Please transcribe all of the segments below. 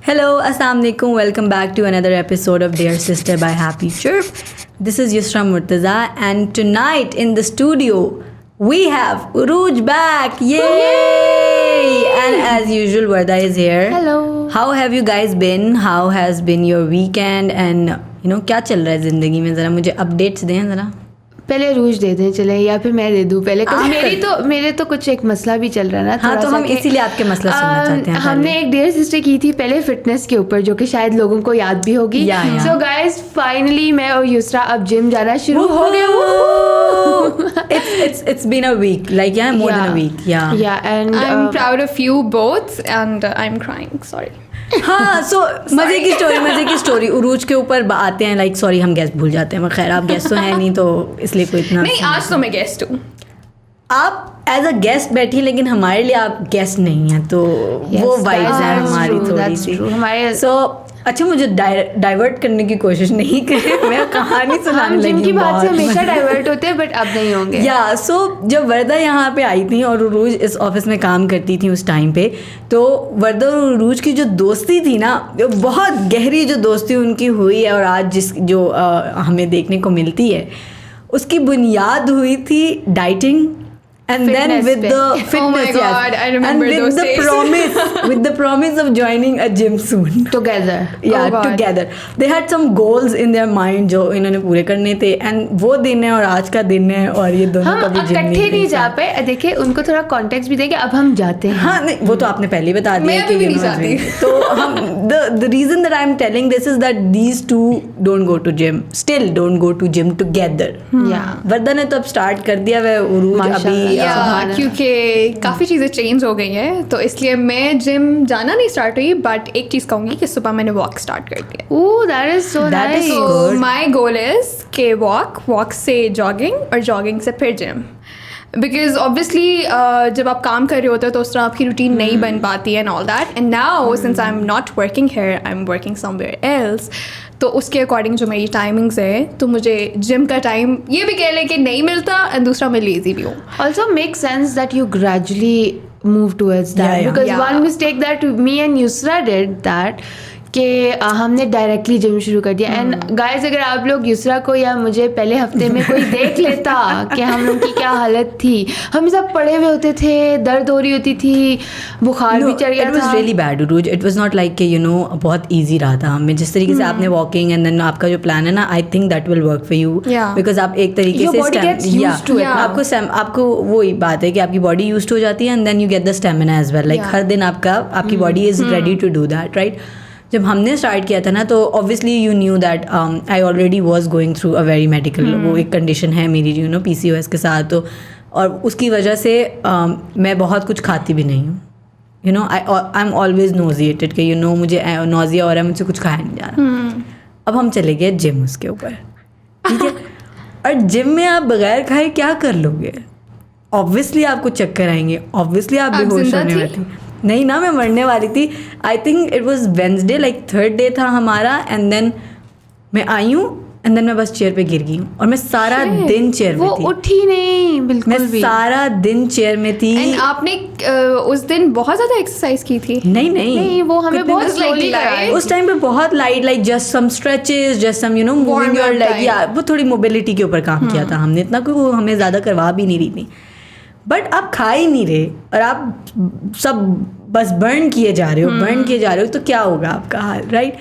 Hello, Assalamu alaikum. Welcome back to another episode of Dear Sister by Happy Chirp. This is Yusra Murtaza, and tonight in the studio we have Uruj back. Yay! And as usual, Varda is here. Hello. How have you guys been? How has been your weekend? And क्या चल रहा है जिंदगी में? जरा मुझे updates दें जरा. पहले रूज दे दें चले या फिर मैं दे दूं पहले मेरे तो कुछ एक मसला भी चल रहा है ना. हाँ, तो हम इसीलिए आपके मसला सुनना चाहते हैं. हमने एक डियर सिस्टर की थी पहले फिटनेस के ऊपर, जो कि शायद लोगों को याद भी होगी. सो गाइस, फाइनली मैं और युसरा अब जिम जाना शुरू हो गए. It's been a week, like more than a week. Yeah, and I'm proud of you both, and I'm crying. Sorry. हाँ, सो मजे की स्टोरी उरूज के ऊपर आते हैं. लाइक सॉरी, हम गेस्ट भूल जाते हैं. खैर, आप गेस्ट तो हैं नहीं, तो इसलिए कोई इतना नहीं. आज तो मैं गेस्ट हूँ. आप एज अ गेस्ट बैठी, लेकिन हमारे लिए आप गेस्ट नहीं हैं, तो वो वाइब्स है हमारी थोड़ी सी हमारे. सो अच्छा, मुझे डाइवर्ट करने की कोशिश नहीं करें. मैं कहानी सुनाने लगी. जिनकी बात से हमेशा डाइवर्ट होते हैं, बट अब नहीं होंगे. सो जब वर्दा यहाँ पे आई थी और उरूज इस ऑफिस में काम करती थी उस टाइम पे, तो वर्दा और उरूज की जो दोस्ती थी ना, बहुत गहरी जो दोस्ती उनकी हुई है और आज जो हमें देखने को मिलती है, उसकी बुनियाद हुई थी dieting. And then with the fitness, oh my God, I remember those days. with the promise of joining a gym soon. Together. Together. They had some goals in their mind जो इन्होंने पूरे करने थे, and वो दिन है और आज का दिन है, और ये दोनों का भी जिम नहीं जा पाए. देखिए, उनको थोड़ा कॉन्टेक्स्ट भी देंगे. अब हम जाते हैं. हाँ, नहीं, वो तो आपने पहले बता दिया कि नहीं जाती. तो हम the reason that I'm telling this is that these two don't go to gym, still don't go to gym together. वर्दा ने तो अब स्टार्ट कर दिया. वह उरूज अभी क्योंकि काफ़ी चीज़ें चेंज हो गई हैं, तो इसलिए मैं जिम जाना नहीं स्टार्ट हुई. बट एक चीज़ कहूँगी कि सुबह मैंने वॉक स्टार्ट कर दिया. Oh, that is so nice. So my goal is के वॉक से जॉगिंग और जॉगिंग से फिर जिम. बिकॉज ऑब्वियसली जब आप काम कर रहे होते हो तो उस तरह आपकी रूटीन नहीं बन पाती है and all that. And now since I am not working here, I am working somewhere else, तो उसके अकॉर्डिंग जो मेरी टाइमिंग्स है, तो मुझे जिम का टाइम ये भी कह लें कि नहीं मिलता, एंड दूसरा मैं लेजी भी हूँ. Also make sense that you gradually move towards that, because one mistake that me and Yusra did that कि हमने डायरेक्टली जिम शुरू कर दिया. एंड गाइस, अगर आप लोग युसरा को या मुझे पहले हफ्ते में कोई देख लेता कि हम लोग की क्या हालत थी. हम सब पड़े हुए होते थे, दर्द हो रही होती थी, बुखार भी चढ़ गया था. It was really bad, Uruj. It was not like कि बहुत ईजी रहा था हमें. जिस तरीके से आपने वॉकिंग एंड देन आपका जो प्लान है ना, I think that will work for you, because आप एक तरीके से आपको वही बात है कि आपकी बॉडी यूज्ड हो जाती है, and then you get the stamina as well. Like हर दिन आपकी body is ready to do that, right. जब हमने स्टार्ट किया था ना, तो obviously you knew that I already was going through a very medical, वो एक कंडीशन है मेरी PCOS के साथ. तो और उसकी वजह से मैं बहुत कुछ खाती भी नहीं हूँ. आई एम ऑलवेज नोजिएटेड कि मुझे नोजिया हो रहा है, मुझसे कुछ खाया नहीं जा रहा. अब हम चले गए जिम उसके ऊपर, ठीक है. और जिम में आप बगैर खाए क्या कर लोगे? ऑब्वियसली आपको चक्कर आएंगे, ऑब्वियसली आप बेहोश होने वाली. नहीं ना, मैं मरने वाली थी. I think it was Wednesday, like third day था हमारा. एंड देन मैं आई हूँ, एंड देन मैं बस चेयर पे गिर गई हूँ, और मैं सारा दिन चेयर में थी. वो उठी नहीं बिल्कुल मैं भी. सारा दिन चेयर में थी. एंड आपने उस दिन बहुत ज़्यादा एक्सरसाइज की थी? नहीं, वो हमें बहुत स्लोली कराया. उस टाइम पे बहुत like just some stretches, just some moving your leg, या वो थोड़ी मोबिलिटी के ऊपर काम किया था हमने. इतना कोई वो हमें ज़्यादा करवा भी नहीं रही थी. बट आप खा ही नहीं रहे और आप सब बस बर्न किए जा रहे हो, तो क्या होगा आपका हाल, राइट.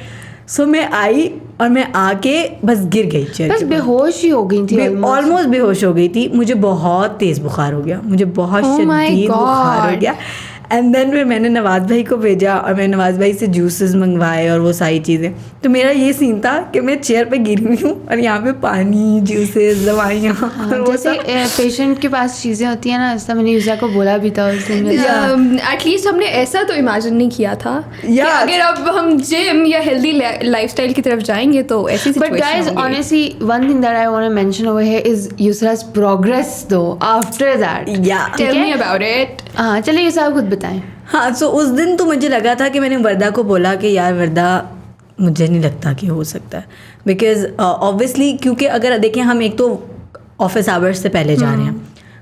सो मैं आई और मैं आके बस गिर गई चेयर, बस बेहोश ही हो गई थी. ऑलमोस्ट बेहोश हो गई थी. मुझे बहुत तेज़ बुखार हो गया, मुझे बहुत शदीद बुखार हो गया. एंड देन फिर मैंने नवाज़ भाई को भेजा, और मैंने नवाज़ भाई से जूसेस मंगवाए और वो सारी चीज़ें. तो मेरा ये सीन था कि मैं चेयर पे गिरी हुई हूँ और यहाँ पे पानी, जूसेस, दवाइयाँ, जैसे पेशेंट के पास चीज़ें होती हैं ना, ऐसा मैंने यूज़ा को बोला भी था उस दिन. एटलीस्ट हमने ऐसा तो इमेजिन नहीं किया था कि अगर अब हम जिम या हेल्दी लाइफस्टाइल की तरफ जाएंगे तो ऐसी सिचुएशन होगी. But guys, honestly one thing that I want to mention over here is यूसरा's progress though after that. Tell me about it. हाँ, चलिए यूसरा खुद बताएं. हाँ, सो उस दिन तो मुझे लगा था कि मैंने वर्दा को बोला कि यार वर्दा, मुझे नहीं लगता कि हो सकता है. बिकॉज ऑब्वियसली क्योंकि अगर देखें, हम एक तो ऑफिस आवर्स से पहले जा रहे हैं,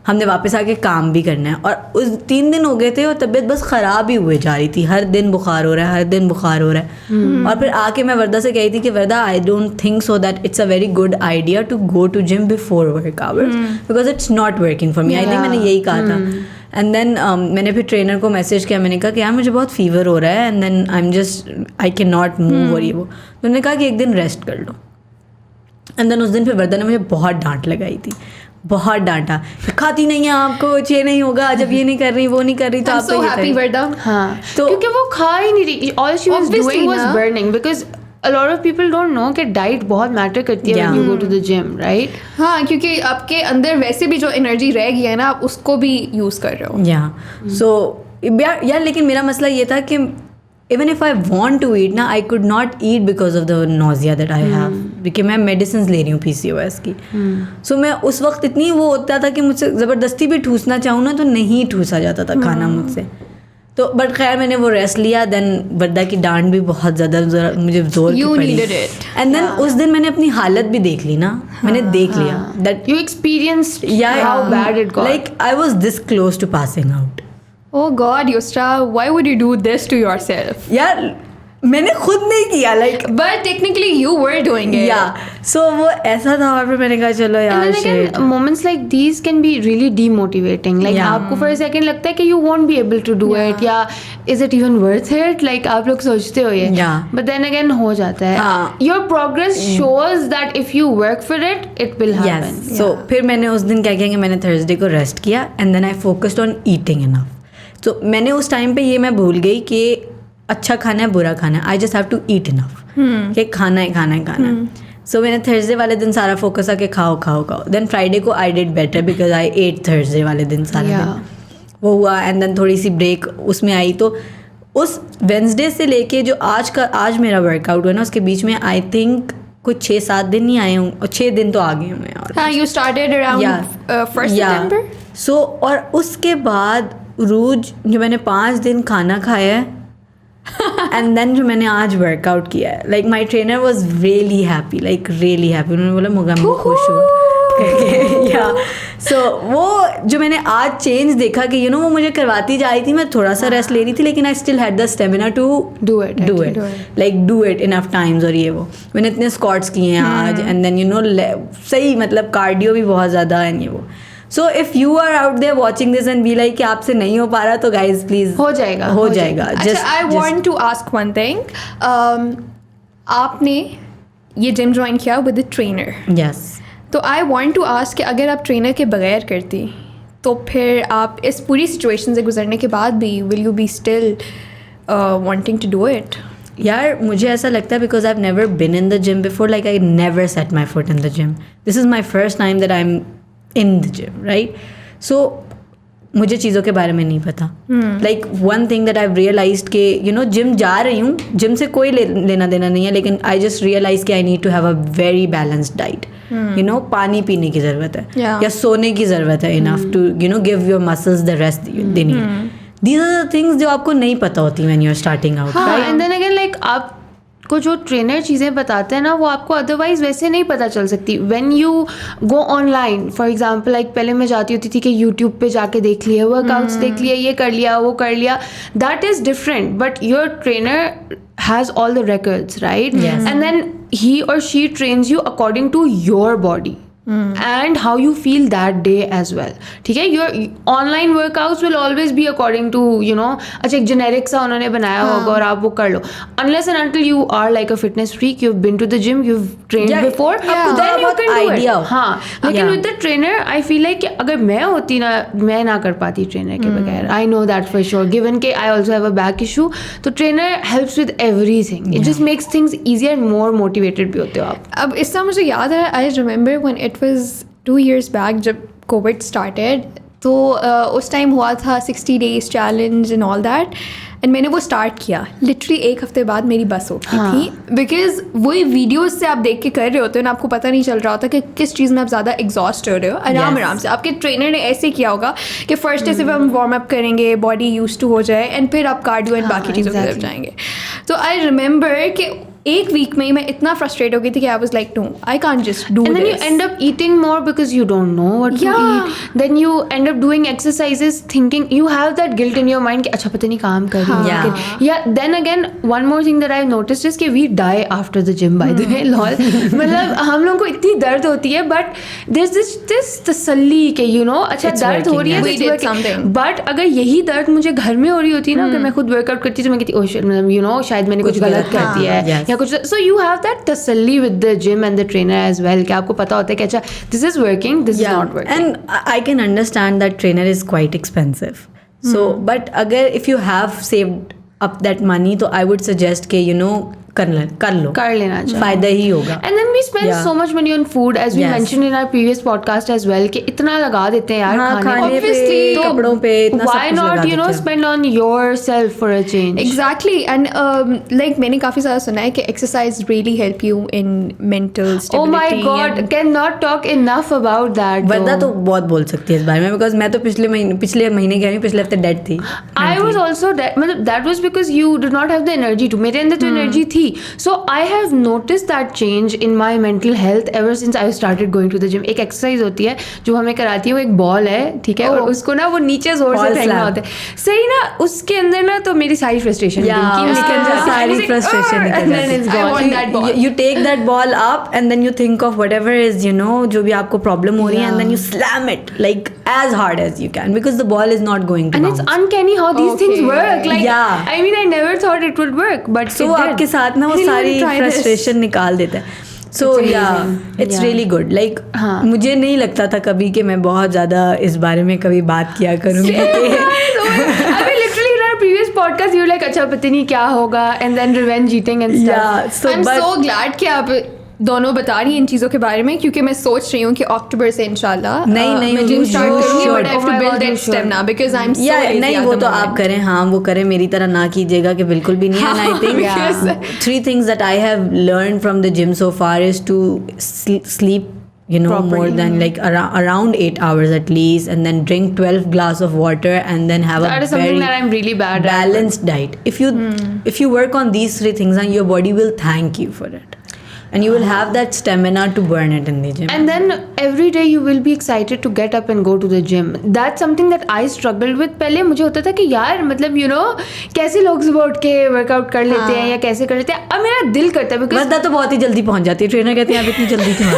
हमने वापस आके काम भी करना है। और उस 3 दिन हो गए थे और तबीयत बस ख़राब ही हुए जा रही थी, हर दिन बुखार हो रहा है, हर दिन बुखार हो रहा है। और फिर आके मैं वर्दा से कही थी कि Warda, I don't think so that it's a very good idea to go to gym before work hours because it's not working for me. I think मैंने यही कहा था। एंड देन मैंने फिर ट्रेनर को मैसेज किया, मैंने कहा कि यार मुझे बहुत फीवर हो रहा है and then I can not move और ये वो। तो उन्होंने कहा कि एक दिन रेस्ट कर लो। एंड देन उस दिन फिर वर्दा ने मुझे बहुत डांट लगाई थी, बहुत डांटा, खाती नहीं है आपको, ये नहीं होगा, जब ये नहीं कर रही वो नहीं कर रही तो आप so happy वर्दा। हाँ, तो क्योंकि वो खा ही नहीं रही, all she was doing was burning because a lot of people don't know कि डाइट बहुत मैटर करती है when you go to the gym, right? हाँ, क्योंकि आपके अंदर वैसे भी जो एनर्जी रह गई है ना, आप उसको भी यूज़ कर रहे हो। या सो यार लेकिन मेरा मसला ये था कि even if I want to eat ना, I could not eat because of the nausea that I have, क्योंकि मैं मेडिसिन ले रही हूँ PCOS की। सो मैं उस वक्त इतनी वो होता था कि मुझसे ज़बरदस्ती भी ठूसना चाहूँ ना तो नहीं ठूसा जाता था खाना मुझसे। तो बट खैर मैंने वो रेस्ट लिया। देन वर्दा की डांट भी बहुत ज़्यादा मुझे जोर की पड़ी। एंड देन उस दिन मैंने अपनी हालत भी देख ली ना, मैंने देख लिया that you experienced how bad it got. Like I was this close to passing out. Oh God, Yusra, why would you do this to yourself? यार मैंने खुद नहीं किया, like but technically you were doing it. Yeah, so वो ऐसा था। और फिर मैंने कहा चलो यार, and then again moments like these can be really demotivating. Like आपको for a second लगता है कि you won't be able to do it, या is it even worth it? Like आप लोग सोचते हो ये, but then again हो जाता है। Your progress shows that if you work for it, it will happen. Yes. So फिर मैंने उस दिन क्या किया कि मैंने थर्सडे को रेस्ट किया and then I focused on eating enough. तो मैंने उस टाइम पे ये मैं भूल गई कि अच्छा खाना है बुरा खाना है, I just have to eat enough, कि खाना है खाना है खाना है। सो मैंने थर्सडे वाले दिन सारा फोकस आके खाओ खाओ खाओ। देन फ्राइडे को I did better because I ate Thursday वाले दिन सारा दिन वो हुआ। एंड देन थोड़ी सी ब्रेक उसमें आई। तो उस वेंसडे से लेके जो आज मेरा वर्कआउट हुआ ना, उसके बीच में आई थिंक कुछ 6-7 दिन नहीं आए हूँ, और 6 दिन तो आ गए हूँ मैं। हाँ, you started around 1st September. सो और उसके बाद रोज जो मैंने 5 दिन खाना खाया है एंड देन जो मैंने आज वर्कआउट किया है, like my trainer was really happy, like really happy. उन्होंने बोला मुगा मैं खुश हूँ। या सो वो जो मैंने आज चेंज देखा कि वो मुझे करवाती जा रही थी, मैं थोड़ा सा रेस्ट ले रही थी लेकिन I still had the stamina to do it like do it enough times. और ये वो मैंने इतने स्क्वाट्स किए हैं आज एंड देन सही मतलब कार्डियो भी बहुत ज़्यादा है ये वो। So if you are out there watching this and be like कि आपसे नहीं हो पा रहा, तो गाइज प्लीज हो जाएगा। अच्छा, I want to ask one thing, आपने ये जिम ज्वाइन किया विद द ट्रेनर? यस। तो आई वांट टू आस्क कि अगर आप ट्रेनर के बगैर करती तो फिर आप इस पूरी सिचुएशन से गुजरने के बाद भी will you be still wanting to do it? यार मुझे ऐसा लगता है because I have never been in the gym before, like I never set my foot in the gym, this is my first time that I am in the gym, right? So मुझे चीज़ों के बारे में नहीं पता। Like one thing that I've realized कि gym जा रही हूँ, जिम से कोई लेना देना नहीं है, लेकिन I just realized कि I need to have a very balanced diet. पानी पीने की ज़रूरत है या सोने की ज़रूरत है enough to give your muscles the rest they need. These are the things जो आपको नहीं पता होती when you're starting out, right? And then again like आप को जो ट्रेनर चीज़ें बताते हैं ना, वो आपको अदरवाइज वैसे नहीं पता चल सकती। When you go online for example, like पहले मैं जाती होती थी कि यूट्यूब पे जाके देख लिया, वर्कआउट्स देख लिया, ये कर लिया वो कर लिया, that is different. But your trainer has all the records, right? Yes. And then he or she trains you according to your body. And how you feel that day as well. ठीक है, your online workouts will always be according to अच्छा एक generic सा उन्होंने बनाया होगा और आप वो कर लो. Unless and until you are like a fitness freak, you've been to the gym, you've trained before, then you can do it. हाँ, लेकिन with the trainer, I feel like अगर मैं होती ना, मैं ना कर पाती trainer के बगैर. I know that for sure. Given कि I also have a back issue, तो trainer helps with everything. It just makes things easier and more motivated भी होते हो आप. अब इसका मुझे याद है, I remember when it was 2 years back जब कोविड स्टार्टेड, तो उस टाइम हुआ था 60 days challenge and all that, and मैंने वो स्टार्ट किया। लिटरली 1 हफ्ते बाद मेरी बस हो गई थी, बिकॉज वही वीडियोस से आप देख के कर रहे होते हो ना, आपको पता नहीं चल रहा होता कि किस चीज़ में आप ज़्यादा एग्जॉस्ट हो रहे हो। आराम से आपके ट्रेनर ने ऐसे किया होगा कि फर्स्ट डे सिर्फ हम वार्म अप करेंगे, बॉडी यूज टू हो जाए, एंड फिर आप कार्डियो एंड बाकी चीज़ों की तरफ जाएंगे। तो आई रिमेंबर कि एक वीक में मैं इतना फ्रस्ट्रेट हो गई थी कि I was like no I can't just do and then you end up eating more because you don't know what to eat. Then you end up doing exercises thinking you have that guilt in your mind कि अच्छा पता नहीं काम कर रही हूँ. Yeah. Then again one more thing that I've noticed is कि we die after the gym by the way. lol. मतलब हम लोगों को इतनी दर्द होती है but there's this तसल्ली के you know अच्छा दर्द हो रही है we did something. but अगर यही दर्द मुझे घर में हो रही होती ना अगर मैं खुद वर्कआउट करती तो मैं कहती oh shit मतलब you know शायद मैंने कुछ गलत कर दिया है या कुछ. So you have that तसल्ली with the gym and the trainer as well कि आपको पता होता है कि अच्छा this is working, this is not working. And I can understand that trainer is quite expensive. So but अगर if you have saved up that money तो I would suggest कि you know कर लेना चाहिए. फायदा ही होगा. And then we spend so much money on food as we mentioned in our previous podcast as well कि इतना लगा देते हैं यार खाने पे कपड़ों पे इतना why not you know spend on yourself for a change. Exactly. And like मैंने काफ़ी ज़्यादा सुना है कि exercise really help you in mental stability. Oh my god, cannot talk enough about that. वर्दा तो बहुत बोल सकती है इस बारे में because मैं तो पिछले महीने कह रही हूँ पिछले हफ्ते डेड थी. I was also dead. मतलब that was because you did not have the energy to. मेरे अंदर तो energy थी. So I have noticed that change in my mental health ever since I started going to the gym. एक exercise होती है जो हमें कराती है वो एक बॉल है ठीक है और उसको ना वो नीचे जोर से फेंकना होता है सही ना उसके अंदर ना तो मेरी सारी frustration सारी frustration you take that ball up and then you think of whatever is you know जो भी आपको problem हो रही है and then you slam it like as hard as you can because the ball is not going to and bounce. It's uncanny how these things work like I mean I never thought it would work but so आपके साथ ना वो सारी frustration निकाल देता है. So yeah it's really good like मुझे नहीं लगता था कभी कि मैं बहुत ज़्यादा इस बारे में कभी बात किया करूँगी. I mean literally in our previous podcast you were like अच्छा पता नहीं क्या होगा and then revenge eating and stuff. I'm so glad कि आप दोनों बता रही हैं इन चीज़ों के बारे में क्योंकि मैं सोच रही हूँ कि अक्टूबर से इंशाल्लाह मैं जिम स्टार्ट करूँगी but I have to build that step now because I'm so lazy. नहीं वो तो आप करें वो करें मेरी तरह ना कीजिएगा कि बिल्कुल भी नहीं है. And I think 3 things that I have learned from the gym so far is to sleep you know properly. More than like around 8 hours at least and then drink 12 glass of water and then have that a is something that I'm really bad balanced at. Diet. If you work on these 3 things and your body will thank you for it. And you will have that stamina to burn it in the gym. And then every day you will be excited to get up and go to the gym. That's something that I struggled with. पहले मुझे होता था कि यार मतलब you know कैसे लोग सुबह उठ के वर्कआउट कर लेते हैं या कैसे कर लेते हैं. अब मेरा दिल करता है because वर्दा तो बहुत ही जल्दी पहुंच जाती है. ट्रेनर कहते हैं आप इतनी जल्दी क्यों?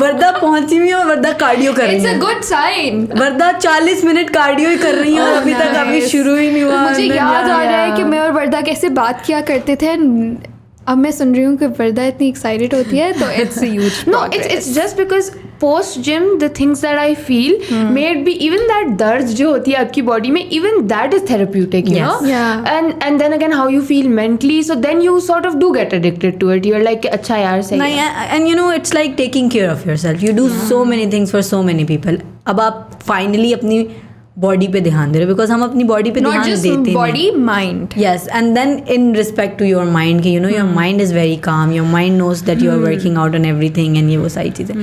वर्दा पहुंची हुई है और वर्दा कार्डियो कर रही है. It's a good sign. Warda 40 minute cardio ही कर रही है और अभी तक अभी शुरू ही नहीं हुआ. मुझे याद आ रहा है कि मैं और वर्दा कैसे बात किया करते थे. अब मैं सुन रही हूँ कि वर्दा इतनी एक्साइटेड होती है तो it's a huge progress. No, it's just because post gym the things that I feel may it be even that दर्द जो होती है आपकी बॉडी में even that is therapeutic you know and then again how you feel mentally so then you sort of do get addicted to it. You're like अच्छा यार सही है. And you know it's like taking care of yourself. You do so many things for so many people. अब आप finally अपनी body पे ध्यान दे रहे हो बिकॉज हम अपनी बॉडी पे ध्यान देते हैं. Body mind yes and then in respect to your mind कि you know your mind is very calm. Your mind knows that you are working out on everything and ये वो सारी चीज़ें.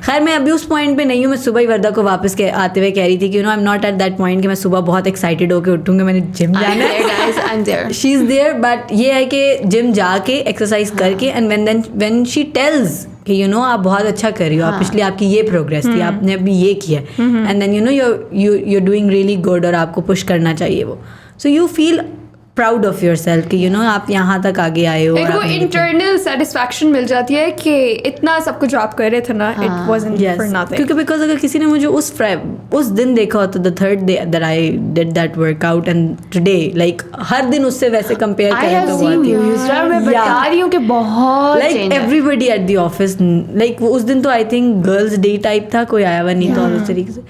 खैर मैं अभी उस पॉइंट पे नहीं हूँ. मैं सुबह ही वर्दा को वापस आते हुए कह रही थी कि you no I am not at that point कि मैं सुबह बहुत एक्साइटेड होकर उठूँगी मैंने जिम जाना है. शी इज़ देयर बट ये है कि जिम जाके एक्सरसाइज करके एंड व्हेन शी टेल्स कि यू नो आप बहुत अच्छा कर रही हो. आप पिछले आपकी ये प्रोग्रेस थी आपने अभी ये किया and then you know you're doing really good और आपको पुश करना चाहिए वो. So you feel proud of your self कि यू नो आप यहाँ तक आगे आए हो. एक वो इंटरनल सेटिस्फैक्शन मिल जाती है कि इतना सब कुछ आप कर रहे थे ना इट वाज़न्ट फॉर नथिंग. क्योंकि बिकॉज अगर किसी ने मुझे उस दिन देखा होता the third day that I did that workout and today like हर दिन उससे वैसे कंपेयर करें तो मैं बता रही हूँ कि बहुत like everybody at the office like उस दिन तो I think girls day type था कोई आया हुआ नहीं था उस तरीके से.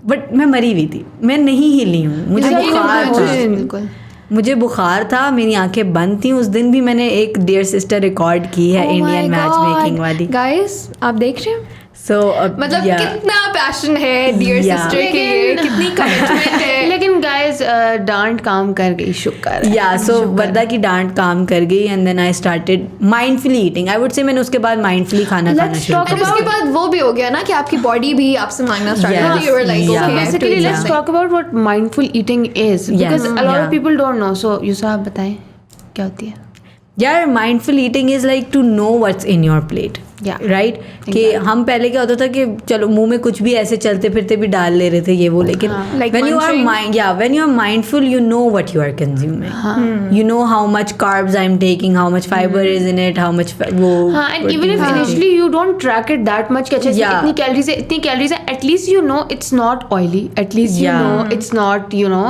बट मैं मरी हुई थी. मैं नहीं हिली हूँ. मुझे बुखार था. मेरी आंखें बंद थी. उस दिन भी मैंने एक डियर सिस्टर रिकॉर्ड की है इंडियन मैच मेकिंग वाली. गाइस आप देख रहे हैं मतलब कितना पैशन है डियर सिस्टर के लिए कितनी कमिटमेंट है. लेकिन गाइस डांट काम कर गई शुक्र. सो वर्दा की डांट काम कर गई and then I started mindfully eating. I would say मैंने उसके बाद माइंडफुली खाना शुरू किया. उसके बाद वो भी हो गया ना कि आपकी बॉडी भी आपसे मांगना स्टार्ट कर दी. You were like okay basically let's talk about what mindful eating is because a lot of people don't know. So Yusuf आप बताएं क्या होती है. यार mindful eating is like to know what's in your plate, right? कि हम पहले क्या होता था कि चलो मुंह में कुछ भी ऐसे चलते फिरते भी डाल ले रहे थे ये वो, लेकिन when you are mindful you know what you are consuming, you know how much carbs I'm taking, how much fiber is in it, how much वो and even if initially you don't track it that much कि अच्छा इतनी calories है, at least you know it's not oily, at least you know it's not, you know,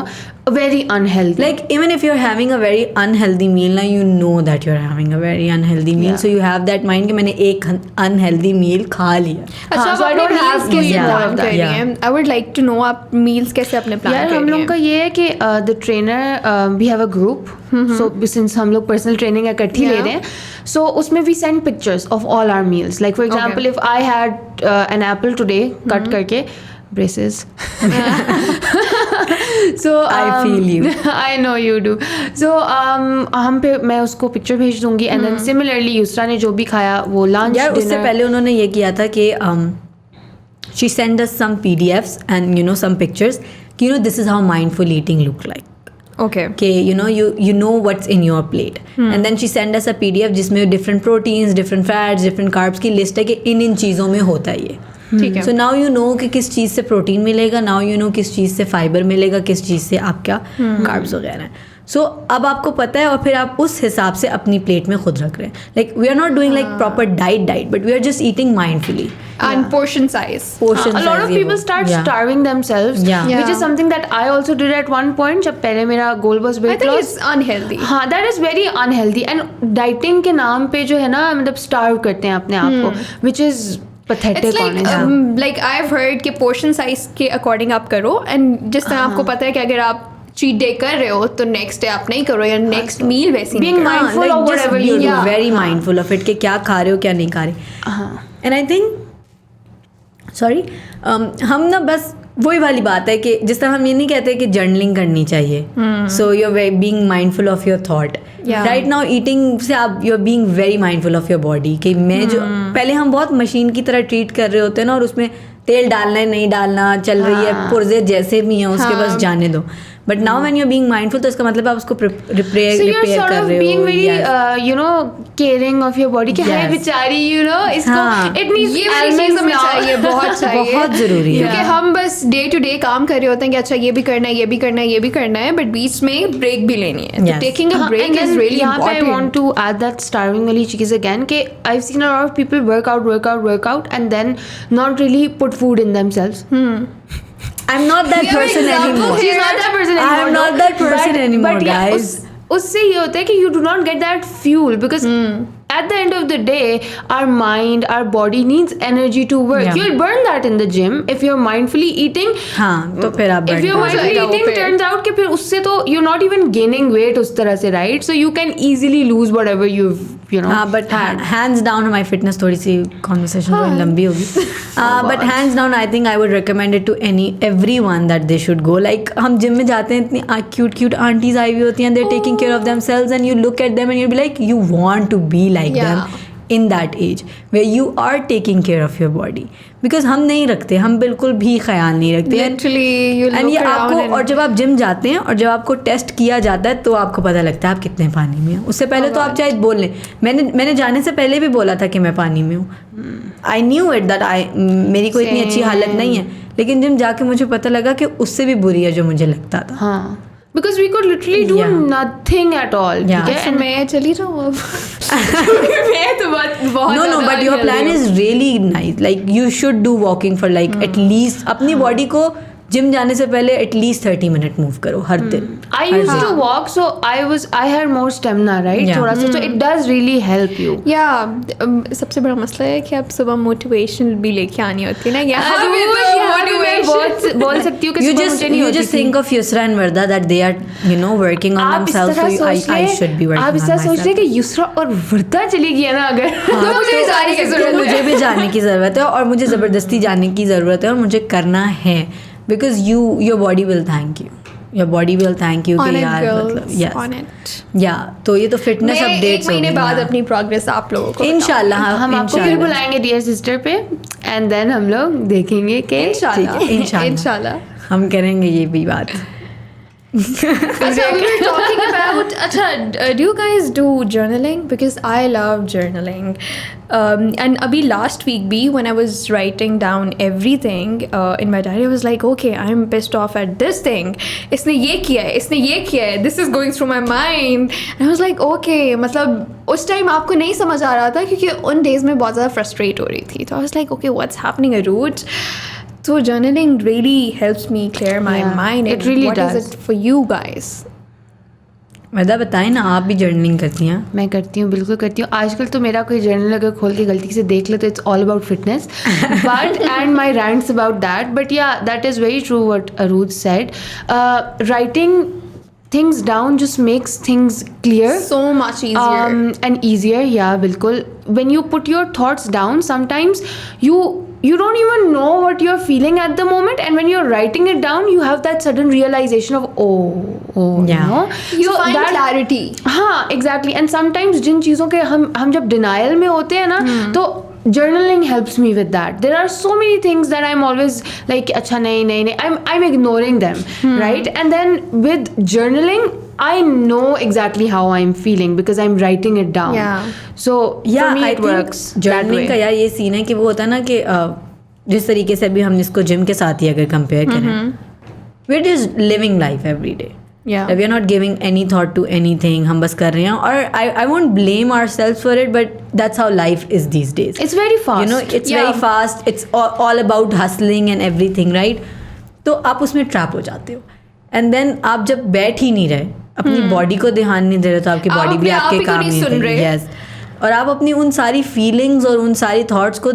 very unhealthy. Like even if you're having a very unhealthy meal now, you know that you're having a very unhealthy meal, so you have that mind कि मैंने एक unhealthy meal खा लिया. अच्छा, so I don't have to plan कर रही हैं. I would like to know आप meals कैसे अपने plan कर रही हैं? यार हम लोग का ये है कि the trainer we have a group, so since हम लोग personal training इकट्ठी ले रहे हैं, so उसमें we send pictures of all our meals. Like for example, if I had an apple today, cut करके braces. So I feel you. I know you do. So हम पे मैं उसको पिक्चर भेज दूंगी and then similarly यूसरा ने जो भी खाया वो लंच यार उससे पहले उन्होंने ये किया था कि she sent us some PDFs and you know some pictures, you know this is how mindful eating look like. Okay. Okay, you know you know what's in your plate, and then she sent us a PDF जिसमें different proteins, different fats, different carbs की list है कि इन चीज़ों में होता है ये. ठीक है. So now you know कि किस चीज़ से प्रोटीन मिलेगा, now you know किस चीज़ से फाइबर मिलेगा, किस चीज़ से आपका कार्ब्स वगैरह है. सो अब आपको पता है और फिर आप उस हिसाब से अपनी प्लेट में खुद रख रहे हैं. Like we are not doing like proper diet but we are just eating mindfully. And portion size. A lot of people start starving themselves, which is something that I also did at one point. जब पहले मेरा goal was weight loss. I think it's unhealthy. हाँ, that is very unhealthy. And dieting के नाम पे जो है ना मतलब starve करते हैं अपने आप को, which is pathetic. It's like like I've heard कि portion size के according आप करो, and जिस तरह आपको पता है कि अगर आप चीट डे कर रहे हो तो नेक्स्ट डे आप नहीं करो या नेक्स्ट मील वैसी being mindful of whatever you do, very mindful of it कि क्या खा रहे हो क्या नहीं खा रहे. And I think हम ना बस वही वाली बात है कि जिस तरह हम ये नहीं कहते कि जर्नलिंग करनी चाहिए. So you are being mindful of your thought. Right now eating से आप you are being very mindful of your body कि मैं जो पहले हम बहुत मशीन की तरह ट्रीट कर रहे होते हैं ना, और उसमें तेल डालना है नहीं डालना चल रही है, पुर्जे जैसे भी हैं उसके बस जाने दो. But now when you are being mindful तो इसका मतलब आप उसको रिपेयर कर रहे हो. Being very you know caring of your body कि हाय बेचारी यू नो इसको इट मींस ये वाली चीज़ हमें चाहिए, बहुत चाहिए, बहुत जरूरी है. क्योंकि हम बस डे टू डे काम कर रहे होते हैं कि अच्छा ये भी करना है ये भी करना है ये भी करना है, बट बीच में ब्रेक भी लेनी है. तो taking a break is really important. I want to add that starving वाली चीज़ अगेन कि I have seen a lot of people work out and then not really put food in themselves. I'm not that person anymore. She's not that person anymore. I'm not that person anymore, guys. उससे ये होता है कि you do not get that fuel because at the end of the day our mind, our body needs energy to work. You'll burn that in the gym if you're mindfully eating. हाँ तो फिर आप if you're mindfully eating turns out कि फिर उससे तो you're not even gaining weight उस तरह से, right? So you can easily lose whatever you've you know. हाँ but hands down हमारी फिटनेस थोड़ी सी conversation थोड़ी लंबी होगी. But hands down I think I would recommend it to everyone that they should go. Like हम gym में जाते हैं, इतनी cute aunties आई हुई होती हैं, they're taking care of themselves and you look at them and you'll be like you want to be like them in that age where you are taking care of your body. because हम नहीं रखते, हम बिल्कुल भी ख्याल नहीं रखते. And ये आपको और जब आप जिम जाते हैं और जब आपको टेस्ट किया जाता है तो आपको पता लगता है आप कितने पानी में हैं. उससे पहले तो आप चाहे बोल लें, मैंने जाने से पहले भी बोला था कि मैं पानी में हूँ. आई न्यू इट दैट मेरी कोई इतनी अच्छी हालत नहीं है, लेकिन जिम जाके मुझे पता लगा कि उससे भी बुरी है जो मुझे लगता था. हाँ because we could literally do nothing at all. तो मैं चली जाऊँ अब. मैं तो बहुत no but your plan is really nice. Like you should do walking for like at least अपनी बॉडी को जिम जाने से पहले एटलीस्ट 30 मिनट मूव करो हर दिन. I used to walk so I had more stamina right थोड़ा सा, so it does really help you. सबसे बड़ा मसला है कि आप सुबह मोटिवेशन भी लेके आनी होती है ना. यहाँ बोल सकती हूँ कि you just think of Yusra and Varda that they are you know working on themselves, so I should be working on myself. आप इस तरह सोच रहे कि युसरा और वर्दा चली गई है ना अगर तो मुझे जाने की जरूरत है. मुझे भी जाने की ज़रूरत है और मुझे ज़बरदस्ती जाने की ज़रूरत है और मुझे करना है. Because your body will thank you. Your body will thank you. On it, girls. Yes. On it. Yeah. तो ये तो फिटनेस अपडेट्स एक महीने बाद अपनी प्रोग्रेस आप लोगों को इंशाल्लाह हम आपको फिर बुलाएंगे डियर सिस्टर पे एंड देन हम लोग देखेंगे कि इंशाल्लाह हम करेंगे ये भी बात. So we were talking about, do you guys do journaling? Because I love journaling. And abhi last week bhi, when I was writing down everything in my diary, I was like, okay, I'm pissed off at this thing. Isne ye kiya hai, this is going through my mind. And I was like, okay, मतलब उस time आपको नहीं समझ आ रहा था क्योंकि उन days में बहुत ज़्यादा frustrate हो रही थी. So I was like, okay, what's happening, Arooj? So journaling really helps me clear my mind. It really does. What is it for you guys? मैदा बताएं ना, आप भी जर्नलिंग करती हैं? मैं करती हूँ, बिल्कुल करती हूँ. आजकल तो मेरा कोई जर्नल अगर खोल के गलती से देख ले तो it's all about fitness, but and my rants about that. But yeah, that is very true what Arooj said. Writing things down just makes things clear, so much easier and easier. Yeah, bilkul. When you put your thoughts down, sometimes you don't even know what you're feeling at the moment, and when you're writing it down, you have that sudden realization of yeah, you find that clarity. हाँ, exactly. And sometimes जिन चीज़ों के हम जब denial में होते हैं ना, तो journaling helps me with that. There are so many things that I'm always like, अच्छा नहीं, I'm ignoring them, right? And then with journaling, I know exactly how I'm feeling because I'm writing it down. Yeah. So yeah, for me it works. Journaling का यार ये scene है कि वो होता है ना कि जिस तरीके से अभी हम इसको जिम के साथ ही अगर कंपेयर करें, we're just living life every day. Yeah. We are not giving any thought to anything. हम बस कर रहे हैं. और I won't blame ourselves for it, but that's how life is these days. It's very fast. You know, it's very fast. It's all about hustling and everything, right? तो आप उसमें trap हो जाते हो. And then आप जब बैठ ही नहीं रहे, अपनी बॉडी को ध्यान नहीं दे रहे, तो आपकी बॉडी भी आपके काम नहीं कर रही. Yes. और आप अपनी उन सारी फीलिंग्स और उन सारी थॉट्स को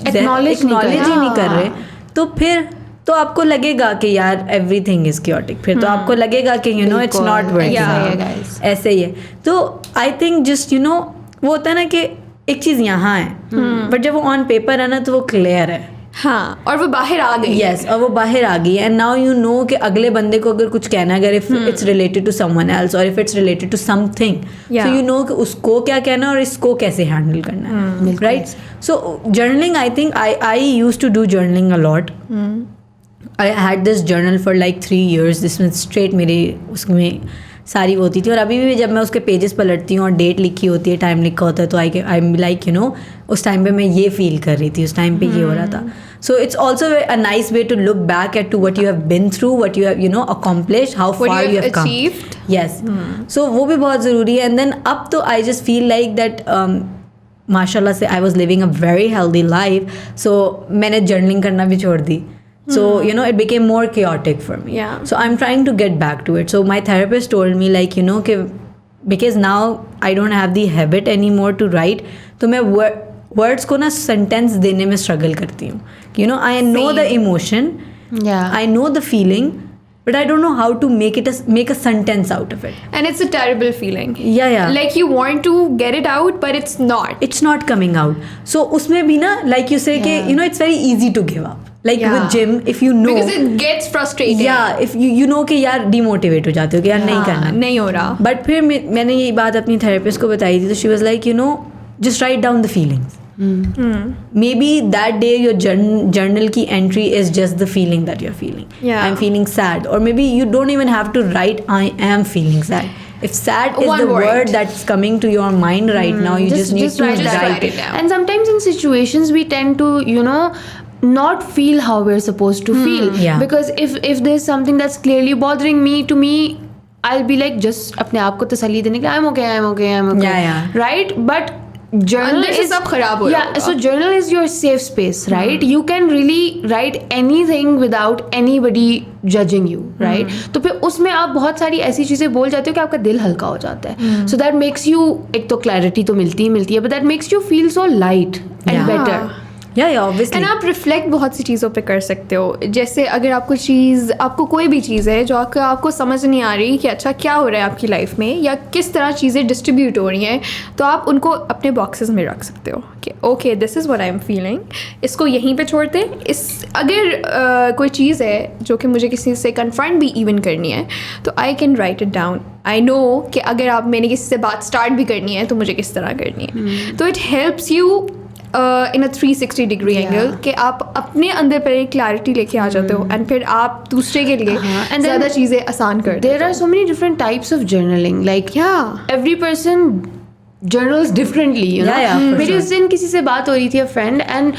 एक्नॉलेज ही नहीं कर रहे, तो फिर तो आपको लगेगा कि यार एवरीथिंग इज क्योटिक. फिर तो आपको लगेगा कि you no it's not working. ऐसे ही है. तो I think just you know वो होता है ना कि एक चीज़ यहाँ है, बट जब वो ऑन पेपर है ना तो वो क्लियर है. हाँ, और वो बाहर आ गई. यस, और वो बाहर आ गई. एंड नाउ यू नो कि अगले बंदे को अगर कुछ कहना है, अगर if it's related to someone else और if it's related to something, so you know कि उसको क्या कहना और इसको कैसे हैंडल करना है. Right. So journaling, I think I used to do journaling a lot. I had this journal for like 3 years. जिसमें स्ट्रेट मेरी उसमें सारी वो होती थी. और अभी भी जब मैं उसके पेजेस पलटती हूँ और डेट लिखी होती है, टाइम लिखा होता है, तो I am like you know उस टाइम पे मैं ये फील कर रही थी, उस टाइम पे ये हो रहा था. So it's also a nice way to look back at to what you have been through, what you have you know accomplish, how far you have come. Yes. So वो भी बहुत ज़रूरी है. एंड देन अब तो I just feel like that माशाल्लाह से I was living a very healthy life. So मैंने जर्नलिंग करना भी छोड़ दी. So, you know, it became more chaotic for me. Yeah. So I'm trying to get back to it. So my therapist told me like, you know, because now I don't have the habit anymore to write, तो मैं words को ना sentence देने में struggle करती हूँ. You know, I know the emotion. Yeah. I know the feeling, but I don't know how to make a sentence out of it. And it's a terrible feeling. Yeah. Like you want to get it out, but it's not. It's not coming out. So उसमें भी ना, like you say कि you know, it's very easy to give up. Like with gym, if you know, because it gets frustrating. Yeah, if you know कि यार demotivate हो जाते हो कि यार नहीं करना, नहीं हो रहा. But फिर मैंने ये बात अपनी therapist को बताई थी, तो she was like, you know, just write down the feelings. Maybe that day your journal की entry is just the feeling that you're feeling. Yeah. I'm feeling sad, or maybe you don't even have to write I am feeling sad. If sad is the word that's coming to your mind right now, you just need to write it down. And sometimes in situations we tend to, you know, not feel how we're supposed to feel. Yeah. Because if there's something that's clearly bothering me, to me, I'll be like just अपने आप को तसल्ली देने के लिए I'm okay. Yeah. Right? But journal is सब खराब हो yeah, so journal is your safe space, right? You can really write anything without anybody judging you, right? तो फिर उसमें आप बहुत सारी ऐसी चीज़ें बोल जाते हो कि आपका दिल हल्का हो जाता है. So that makes you, एक तो clarity तो मिलती है, but that makes you feel so light and better. Yeah, obviously. And आप रिफ्लेक्ट बहुत सी चीज़ों पे कर सकते हो. जैसे अगर आपको कोई भी चीज़ है जो आपको समझ नहीं आ रही कि अच्छा क्या हो रहा है आपकी लाइफ में, या किस तरह चीज़ें डिस्ट्रीब्यूट हो रही हैं, तो आप उनको अपने बॉक्सेस में रख सकते हो कि okay this is what I am feeling. इसको यहीं पे छोड़ते हैं. अगर कोई चीज़ है जो कि मुझे किसी से कन्फ्रंट भी इवन करनी है, तो I can write it down. I know कि अगर मैंने किसी से बात स्टार्ट भी करनी है तो मुझे किस तरह करनी है. तो it helps you in a 360 degree angle कि आप अपने अंदर पहले क्लैरिटी लेके आ जाते हो एंड फिर आप दूसरे के लिए ज़्यादा चीज़ें आसान कर there are so many different types of journaling like every person journals differently, you know. मेरी उस दिन किसी से बात हो रही थी, a friend, and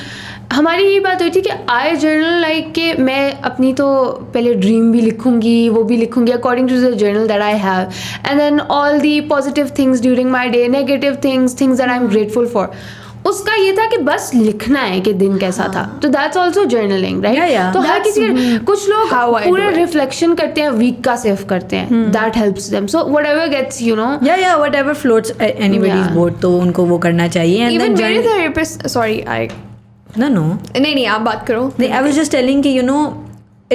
हमारी ये बात हुई थी कि आई जर्नल लाइक कि मैं अपनी तो पहले ड्रीम भी लिखूंगी, वो भी लिखूंगी according to the journal that I have, and then all the positive things during my day, negative things that I am grateful for. उसका ये था कि बस लिखना है कि दिन कैसा था. तो दैट्स ऑल्सो जर्नलिंग, राइट. तो हर किसी, कुछ लोग पूरे रिफ्लेक्शन करते हैं, वीक का सेव करते हैं, that helps them. So whatever gets, you know, whatever floats anybody's boat, तो उनको वो करना चाहिए. एंड इवन मेरे थेरेपिस्ट, सॉरी आई no नहीं आप बात करो. I was just telling कि you know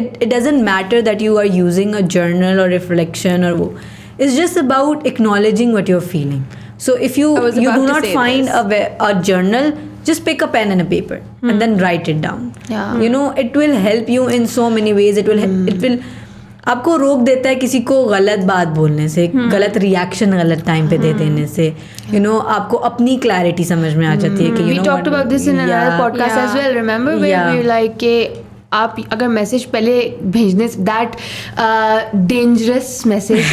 it doesn't matter that you are using a journal or reflection or it's just about acknowledging what you're feeling. So if you do not find a journal, just pick a pen and a paper and then write it down. You know, it will help you in so many ways. It will आपको रोक देता है किसी को गलत बात बोलने से, गलत रिएक्शन गलत टाइम पे दे देने से. यू नो, आपको अपनी क्लैरिटी समझ में आ जाती है कि we talked about this in another podcast as well, remember, where we were like कि आप अगर मैसेज पहले भेजने से, that dangerous message,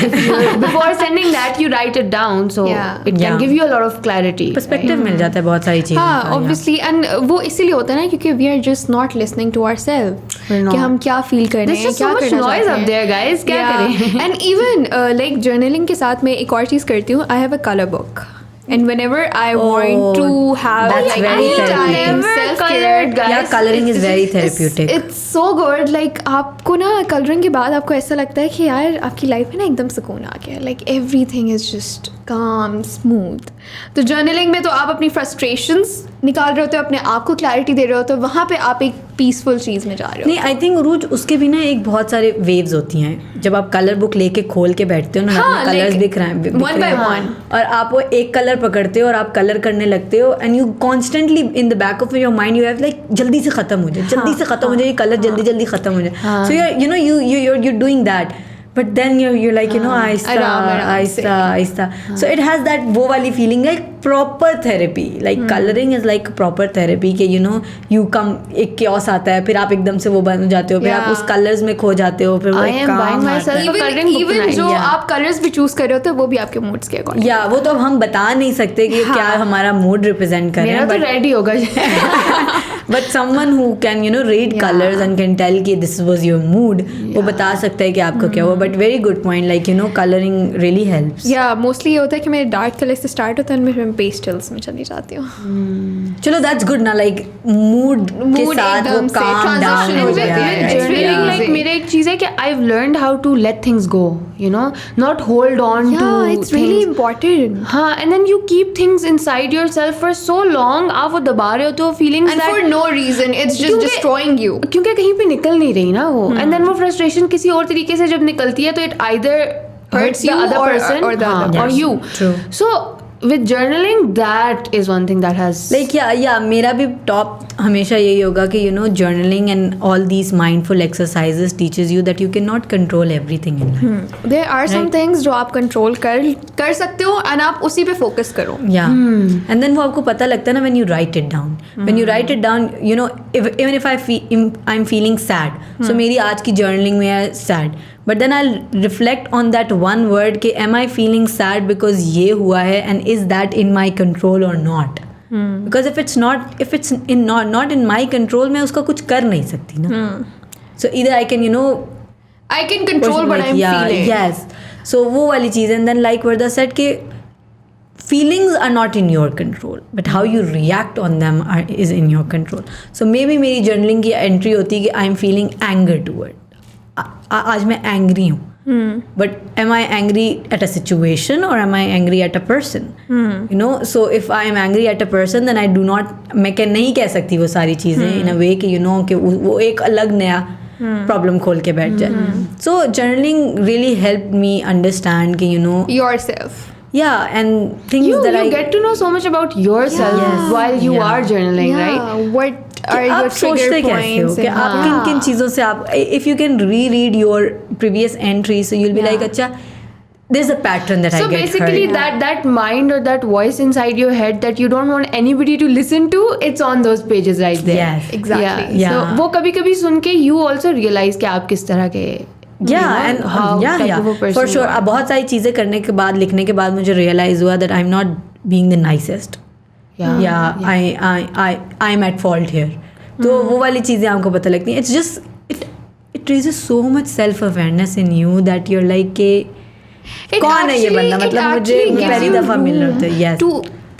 before sending that you write it down, so it can give you a lot of clarity, perspective मिल जाता है बहुत सारी चीज़ें. हाँ, ऑब्वियसली. एंड वो इसीलिए होता है ना क्योंकि we are just not listening to ourself कि हम क्या फील कर रहे हैं, क्या करना चाहते हैं. गाइस, क्या करें. एंड इवन लाइक जर्नलिंग के साथ मैं एक और चीज़ करती हूँ. I have a colour book. And whenever I want to have that's like very time, self-care, guys, yeah, coloring is very therapeutic. It's so good. Like आपको ना coloring के बाद आपको ऐसा लगता है कि यार आपकी लाइफ में ना एकदम सुकून आ गया. Like everything is just calm, smooth. तो जर्नलिंग में तो आप अपनी frustrations निकाल रहे होते हो, अपने आप को क्लैरिटी दे रहे हो, तो वहाँ पे आप एक पीसफुल चीज़ में जा रहे हो. नहीं, आई थिंक उरूज उसके भी ना एक बहुत सारे वेव्स होती हैं. जब आप कलर बुक लेके खोल के बैठते हो ना, कलर्स दिख रहे हैं वन बाय वन, और आप वो एक कलर पकड़ते हो और आप कलर करने लगते हो, and you constantly in the back of your mind you have like जल्दी से खत्म हो जाए, जल्दी से खत्म हो जाए, ये कलर जल्दी जल्दी खत्म हो जाए. सो you know you're doing that. But then you're like, you know, आहिस्ता. So it has that वो वाली feeling like proper therapy. Like coloring is like proper therapy कि you know you come, एक chaos आता है, फिर आप एकदम से वो बन जाते हो, फिर आप उस colors में खो जाते हो, फिर वो एक काम आता है. Even जो आप colors भी choose कर रहे होते हो वो भी आपके moods के according. या वो तो हम बता नहीं सकते कि क्या हमारा mood represent कर रहे हैं. मेरा तो ready होगा. But someone who can, you know, read colors and can tell कि this was your mood, वो बता सकता है कि आपको क्या हुआ. But very good point, like you know, coloring really helps. Yeah, mostly ये होता है कि मेरे dark colors से start होता है और मैं pastels में चली जाती हूँ. चलो that's good ना, like mood के साथ वो calm down हो जाए. Like मेरा एक चीज़ है कि I've learned how to let things go, you know, not hold on to things. Yeah, it's really important. हाँ, and then you keep things inside yourself for so long, आप वो दबा रहे होते हो feelings and for no reason, it's just destroying you. क्योंकि कहीं पे निकल नहीं रही ना वो, and then वो frustration किसी और तरीके से जब निकलती है तो it either hurts the other person or you. True. So with journaling, that is one thing that has like मेरा भी top हमेशा यही होगा कि you know journaling and all these mindful exercises teaches you that you cannot control everything in life. There are some things जो आप control कर सकते हो and आप उसी पे focus करो. And then वो आपको पता लगता है ना when you write it down. When you write it down, you know, even if I'm feeling sad, so मेरी आज की journaling में है sad. But then I'll reflect on that one word कि am I feeling sad because ये हुआ है, and is that in my control or not? Because if it's not in my control, मैं उसका कुछ कर नहीं सकती ना. So either I can, you know, I can control what I'm feeling. Yes. So वो वाली चीज़. And then like Varda said कि feelings are not in your control, but how you react on them is in your control. So maybe मेरी journaling की entry होती है कि I'm feeling anger toward. आज मैं एंग्री हूँ, but am I angry at a situation or am I angry at a person? You know, so if I am angry at a person, then I do not, मैं नहीं कह सकती वो सारी चीज़ें in a way कि you know कि वो एक अलग नया प्रॉब्लम खोल के बैठ जाए. So journaling really helped me understand कि you know yourself. Yeah, and things that you get to know so much about yourself while you are journaling, right? What are your trigger points? कि आप किन चीज़ों से आप, if you can reread your previous entries, so you'll be like, अच्छा there's a pattern that I get hurt. So basically that mind or that voice inside your head that you don't want anybody to listen to, it's on those pages right there. Yes, exactly. Yeah. So वो कभी-कभी सुन के you also realize कि आप किस तरह के for sure. बहुत सारी चीजें करने के बाद, लिखने के बाद मुझे realize हुआ that I'm not being the nicest. I'm at fault here. तो वो वाली चीजें आपको पता लगती हैं. It's just it raises so much self awareness in you that you're like के कौन है ये बंदा, मतलब मुझे पहली दफा मिल रहा था. Yes. To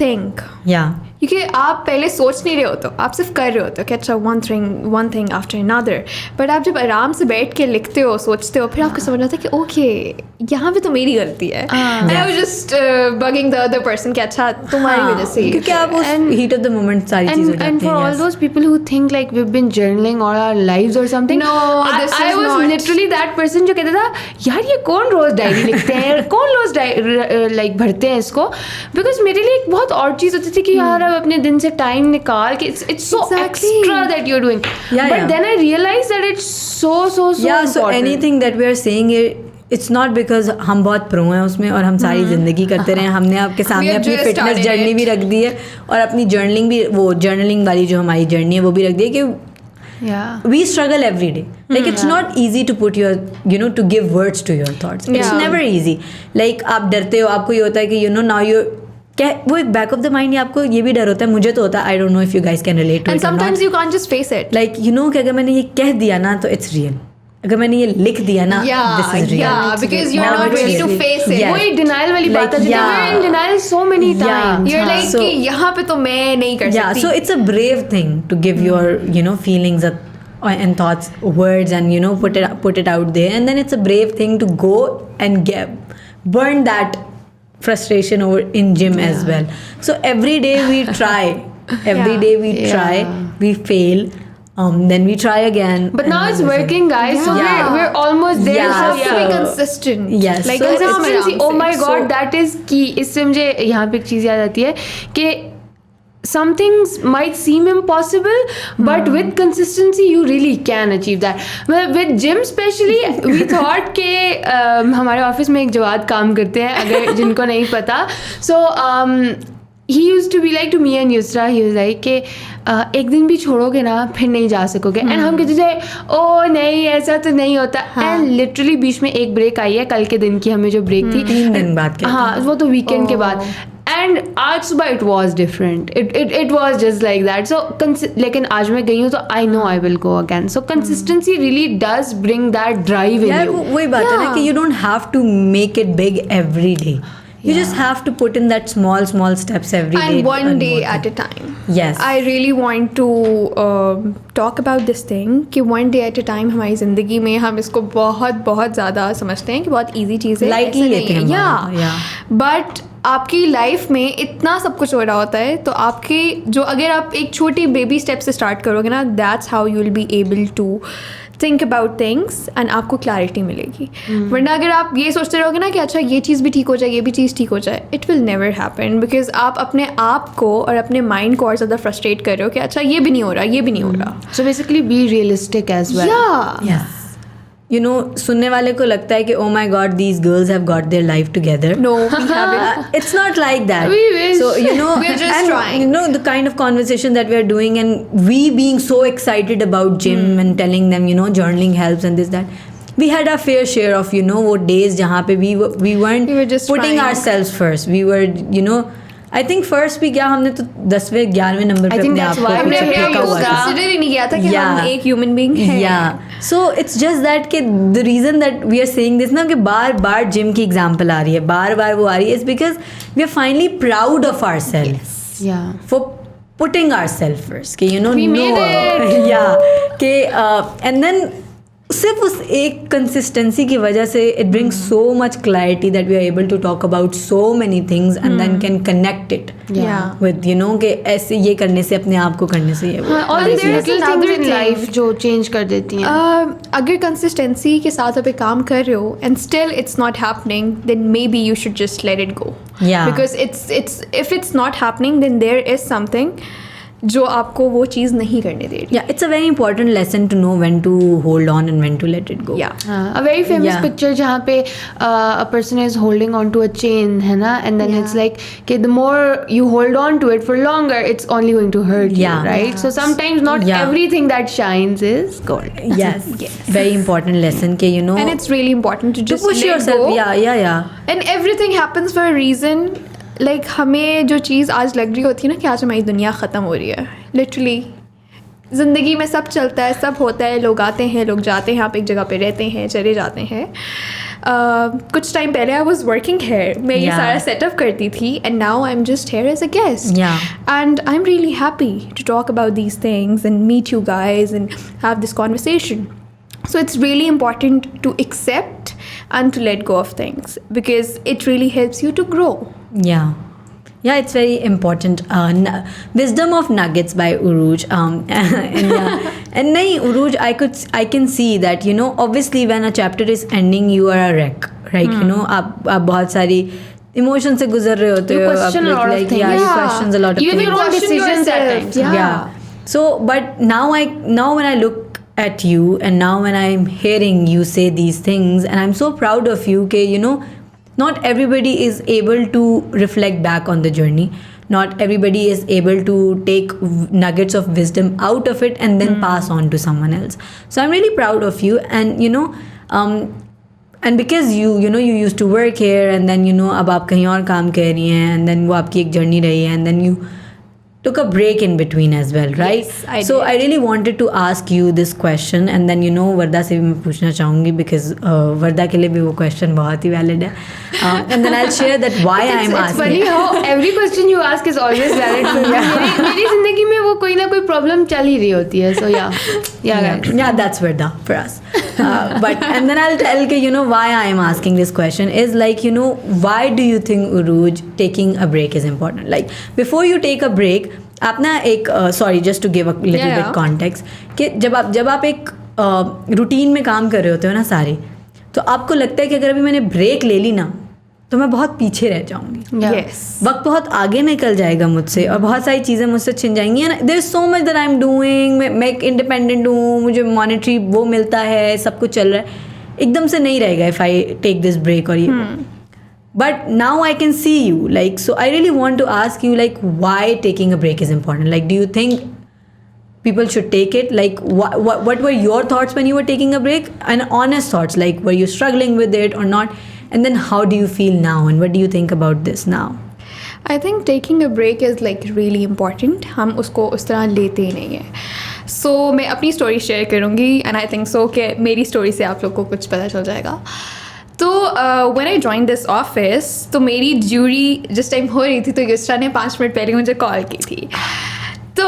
think. Yeah. क्योंकि आप पहले सोच नहीं रहे होते, आप सिर्फ कर रहे होते हो कि अच्छा one thing after another. But आप जब आराम से बैठ के लिखते हो, सोचते हो, फिर आपको समझ आता है कि ओके यहाँ पे तो मेरी गलती है. And I was just bugging the other person कि अच्छा तुम्हारी वजह से, क्योंकि आप उस heat of the moment सारी चीज़ हो जाती हैं. And for all those people who think like we've been journaling all our lives or something, no, I was literally that person जो कहता था यार ये कौन रोज डायरी लिखते हैं, कौन रोज like भरते हैं इसको. Because मेरे लिए एक बहुत और चीज़ होती थी कि यार अपने दिन से टाइम निकाल के it's so extra that you're doing. But then I realized that it's so important. So anything that we are saying here, it's not because हम बहुत प्रो हैं उसमें और हम सारी ज़िंदगी करते रहे. हमने आपके सामने अपनी फिटनेस जर्नी भी रख दी है और अपनी जर्नलिंग भी, वो जर्नलिंग वाली जो हमारी जर्नी है वो भी रख दी है कि we struggle every day. Like it's not easy to put your, to give words to your thoughts. It's never easy. Like आप डरते हो, आपको ये होता है कि now you're वो एक बैक ऑफ द माइंड आपको ये भी डर होता है, मुझे तो होता है. I don't know if you guys can relate to it. And sometimes you can't just face it. Like कि अगर मैंने ये कह दिया ना तो इट्स रियल, अगर मैंने ये लिख दिया ना this is real, because you are not ready to face it. वही डिनायल वाली बात है. We in denial so many times. You are like कि यहाँ पे तो मैं नहीं कर सकती. So it's a brave thing to give your feelings and thoughts, words, and put it out there, and then it's a brave thing to go and burn that frustration over in gym as well. So every day we try, we fail, then we try again. But now it's working, guys. So we're almost there. You have to be consistent. Yes. Like consistency. Oh my God, that is key. इससे मुझे यहाँ पे एक चीज़ याद आती है कि some things might seem impossible, but with consistency you really can achieve that. Well, with gym especially, we thought कि हमारे ऑफिस में एक जवाद काम करते हैं, अगर जिनको नहीं पता. So he used to be like to me and Yusra, he was like कि एक दिन भी छोड़ोगे ना फिर नहीं जा सकोगे. And हम कहते थे ओ नहीं ऐसा तो नहीं होता. And literally बीच में एक ब्रेक आई है, कल के दिन की हमें जो ब्रेक थी 3 दिन बाद. हाँ, वो तो वीकेंड के बाद. And आज सुबह it was different. It was just like that. So लेकिन आज मैं गई हूँ तो I know I will go again. So consistency really does bring that drive in you. वही बात है ना कि you don't have to make it big every day. You just have to put in that small steps every day. And one day at a time. Yes. I really want to talk about this thing कि one day at a time हमारी ज़िंदगी में हम इसको बहुत ज़्यादा समझते हैं कि बहुत easy चीज़ है. Lightly लेते हैं. Yeah. But आपकी लाइफ में इतना सब कुछ हो रहा होता है तो आपके जो अगर आप एक छोटी बेबी स्टेप से स्टार्ट करोगे ना, that's how you will be able to think about things and आपको क्लैरिटी मिलेगी. वरना अगर आप ये सोचते रहोगे ना कि अच्छा ये चीज़ भी ठीक हो जाए, ये भी चीज़ ठीक हो जाए, it will never happen. Because आप अपने आप को और अपने माइंड को और ज़्यादा फ्रस्ट्रेट कर रहे हो कि अच्छा ये भी नहीं हो रहा, ये भी नहीं हो रहा. So basically be realistic as well. Yeah. सुनने वाले को लगता है कि oh my God, these girls have got their life together. No, we haven't. It's not like that. We wish. So we're just trying. The kind of conversation that we are doing, and we being so excited about gym and telling them journaling helps and this that. We had our fair share of वो days जहाँ पे we weren't just putting trying. ourselves first. We were I think first भी क्या हमने तो 10वें 11वें number पे अपने आप को कंसिडर ही नहीं किया था कि हम एक ह्यूमन बीइंग हैं. Yeah. So it's just that कि the reason that we are saying this ना कि बार जिम की एग्जांपल आ रही है, बार वो आ रही है, is because we are finally proud of ourselves. Yeah. For putting ourselves first कि we made it. Yeah. कि and then सिर्फ उस एक कंसिस्टेंसी की वजह से it brings so much clarity that we are able to talk about so many things and then can connect it with कि ऐसे ये करने से अपने आप को करने से लाइफ जो चेंज कर देती हैं. अगर कंसिस्टेंसी के साथ आप काम कर रहे हो and still it's not happening, then maybe you should just let it go. Because it's if it's not happening then there is something जो आपको वो चीज़ नहीं करने दे रही. Yeah, it's a very important lesson to know when to hold on and when to let it go. Yeah. A very famous picture जहाँ पे a person is holding on to a chain, है ना, and then it's like okay, the more you hold on to it for longer, it's only going to hurt you, right? So sometimes not everything that shines is gold. Yes. Very important lesson कि you know. And it's really important to just push let yourself. go. Yeah. And everything happens for a reason. Like हमें जो चीज़ आज लग रही होती है ना कि आज हमारी दुनिया ख़त्म हो रही है, लिटरली ज़िंदगी में सब चलता है, सब होता है, लोग आते हैं, लोग जाते हैं, आप एक जगह पे रहते हैं, चले जाते हैं. कुछ टाइम पहले आई वॉज वर्किंग हेयर, मैं ये सारा सेटअप करती थी, and now I am just here as a guest, and I am really happy to talk about these things and meet you guys and have this conversation. So it's really important to accept and to let go of things because it really helps you to grow. Yeah, it's very important. Wisdom of Nuggets by Uruj. And nahi, Uruj, I can see that, you know, obviously when a chapter is ending, you are a wreck, right? You know, आप बहुत सारी emotions से गुजर रहे होते हो. You question a lot of things. You question a lot of things. You make decisions at times. Yeah. So, but now when I look at you and now when I'm hearing you say these things, and I'm so proud of you कि you know not everybody is able to reflect back on the journey, not everybody is able to take nuggets of wisdom out of it and then pass on to someone else. So I'm really proud of you, and you know and because you know you used to work here and then you know अब आप कहीं और काम कर रही हैं and then वो आपकी एक journey रही है and then you took a break in between as well, right? Yes, I so did. I really wanted to ask you this question, and then you know वर्दा से भी मैं पूछना चाहूँगी because वर्दा के लिए भी वो question बहुत ही valid है, and then I'll share that why I'm asking. It's funny how every question you ask is always valid for me. मेरी ज़िंदगी में वो कोई ना कोई problem चल ही रही होती है, so yeah, that's Varda for us. But and then I'll tell you know why I'm asking this question is like you know why do you think Uruj taking a break is important? Like before you take a break, आप ना एक sorry just to give a little bit context कि जब आप एक routine में काम कर रहे होते हो ना सारे, तो आपको लगता है कि अगर अभी मैंने ब्रेक ले ली ना तो मैं बहुत पीछे रह जाऊंगी. Yes. वक्त बहुत आगे निकल जाएगा मुझसे और बहुत सारी चीज़ें मुझसे छिन जाएंगी. And there is so much that I am doing. मैं एक इंडिपेंडेंट हूँ, मुझे मॉनेटरी वो मिलता है, सब कुछ चल रहा है. एकदम से नहीं रहेगा if I take this break और ये. But now I can see you, like, so I really want to ask you, like, why taking a break is important. Like, do you think people should take it? Like, what were your thoughts when you were taking a break? And honest thoughts, like, were you struggling with it or not? And then how do you feel now? And what do you think about this now? I think taking a break is like really important. हम उसको उस तरह लेते ही नहीं हैं. So मैं अपनी story share करूँगी and I think so कि मेरी स्टोरी से आप लोग को कुछ पता चल जाएगा. तो when I joined this office, तो मेरी ड्यूरी जिस टाइम हो रही थी तो युस्रा ने 5 मिनट पहले मुझे कॉल की थी. तो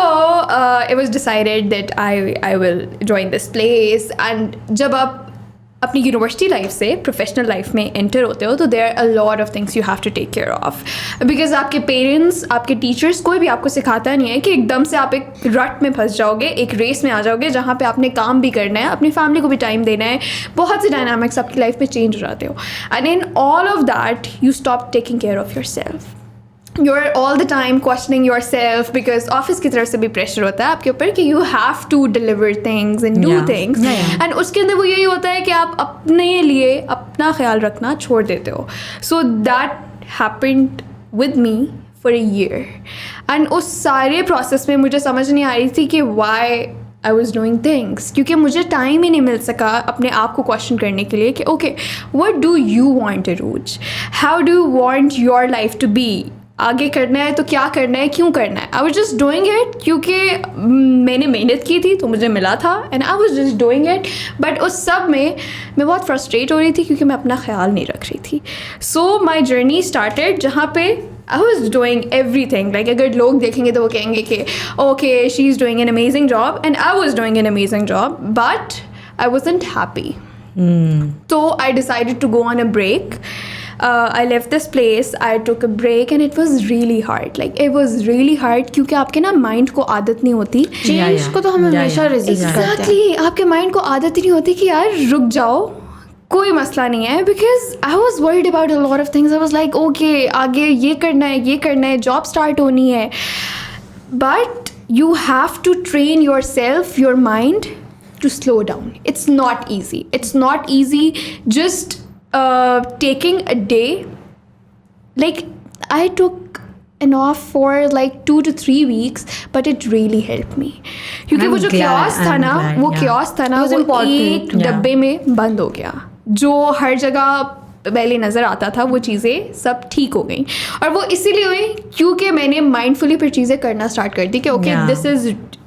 it was decided that I will join this place. And जब आप अपनी यूनिवर्सिटी लाइफ से प्रोफेशनल लाइफ में एंटर होते हो तो there are a lot of things you have to take care of because आपके पेरेंट्स, आपके टीचर्स, कोई भी आपको सिखाता नहीं है कि एकदम से आप एक रट में फंस जाओगे, एक रेस में आ जाओगे जहाँ पे आपने काम भी करना है, अपनी फैमिली को भी टाइम देना है, बहुत से डायनामिक्स आपकी लाइफ में चेंज हो जाते हो. And in all of that you stop taking care of your self. You're all the time questioning yourself because office की तरफ से भी pressure होता है आपके ऊपर कि you have to deliver things and do things. And उसके अंदर वो यही होता है कि आप अपने लिए अपना ख्याल रखना छोड़ देते हो. So that happened with me for a year. And उस सारे process में मुझे समझ नहीं आ रही थी कि why I was doing things, क्योंकि मुझे टाइम ही नहीं मिल सका अपने आप को क्वेश्चन करने के लिए कि okay, what do you want, Aruj? How do you want your life to be? आगे करना है तो क्या करना है, क्यों करना है. I was just doing it क्योंकि मैंने मेहनत की थी तो मुझे मिला था and I was just doing it. But उस सब में मैं बहुत फ्रस्ट्रेट हो रही थी क्योंकि मैं अपना ख्याल नहीं रख रही थी. सो माई जर्नी स्टार्टेड जहाँ पे I was doing every thing. Like अगर लोग देखेंगे तो वो कहेंगे कि okay she is doing an amazing job and I was doing an amazing job but I wasn't happy. So I decided to go on a break. I left this place, I took a break and it was really hard. Like it was really hard क्योंकि आपके ना mind को आदत नहीं होती. Change को तो हम हमेशा रेजिस्ट करते हैं. Exactly, आपके माइंड को आदत ही नहीं होती कि यार रुक जाओ, कोई मसला नहीं है. Because I was worried about a lot of things. I was like okay आगे ये करना है, जॉब स्टार्ट होनी है. But you have to train yourself, your mind, to slow down. It's not easy. It's not easy just taking a day. Like, I took an off for like 2 to 3 weeks, but it really helped me. क्योंकि वो जो chaos था ना, वो chaos था ना, वो एक डब्बे में बंद हो गया. जो हर जगह पहले नज़र आता था, वो चीज़ें सब ठीक हो गई. और वो इसीलिए हुई क्योंकि मैंने माइंडफुली फिर चीज़ें करना स्टार्ट कर दी कि okay,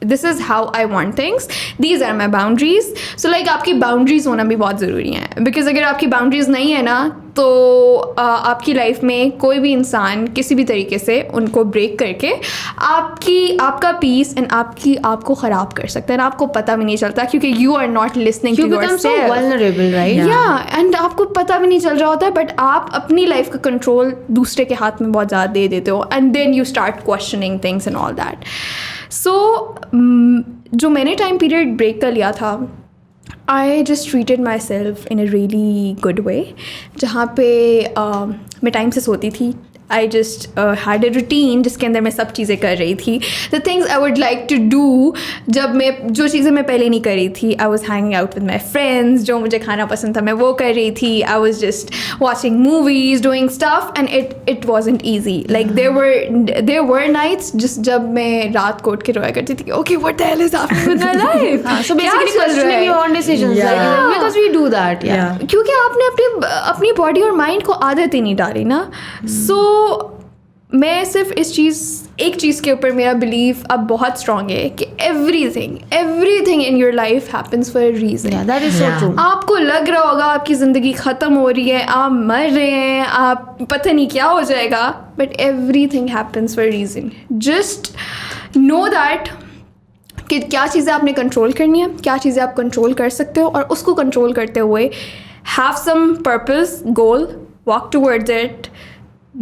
this is how I want things, these are my boundaries. So like आपकी बाउंड्रीज होना भी बहुत ज़रूरी है, बिकॉज अगर आपकी बाउंड्रीज नहीं है ना, तो आपकी लाइफ में कोई भी इंसान किसी भी तरीके से उनको ब्रेक करके आपका पीस एंड आपको ख़राब कर सकता है, आपको पता भी नहीं चलता, क्योंकि you are not listening to yourself. Vulnerable, right? Yeah and आपको पता भी नहीं चल रहा होता है, बट आप अपनी लाइफ का कंट्रोल दूसरे के हाथ में बहुत ज़्यादा दे देते हो, and then you start questioning things and all that. So जो मैंने टाइम पीरियड ब्रेक कर लिया था, I just treated myself in a really good way. जहाँ पे मैं टाइम से सोती थी. I just had a routine जिसके अंदर मैं सब चीज़ें कर रही थी. The things I would like to do, जो चीज़ें मैं पहले नहीं कर रही थी. I was hanging out with my friends. जो मुझे खाना पसंद था मैं वो कर रही थी. I was just watching movies, doing stuff, and it wasn't easy. Like there were nights जब मैं रात को उठ के रोया करती थी. Okay, what the hell is happening with my life? So basically questioning your own decisions, because we do that. Yeah. क्योंकि आपने अपनी बॉडी और माइंड को आदत ही नहीं डाली ना. So मैं सिर्फ एक चीज़ के ऊपर मेरा बिलीव अब बहुत स्ट्रॉन्ग है कि everything in your life happens for a reason. That is so true. आपको लग रहा होगा आपकी ज़िंदगी ख़त्म हो रही है, आप मर रहे हैं, आप पता नहीं क्या हो जाएगा, but everything happens for a reason. Just know that कि क्या चीज़ें आपने कंट्रोल करनी है, क्या चीज़ें आप कंट्रोल कर सकते हो, और उसको कंट्रोल करते हुए have some purpose, goal, walk towards it,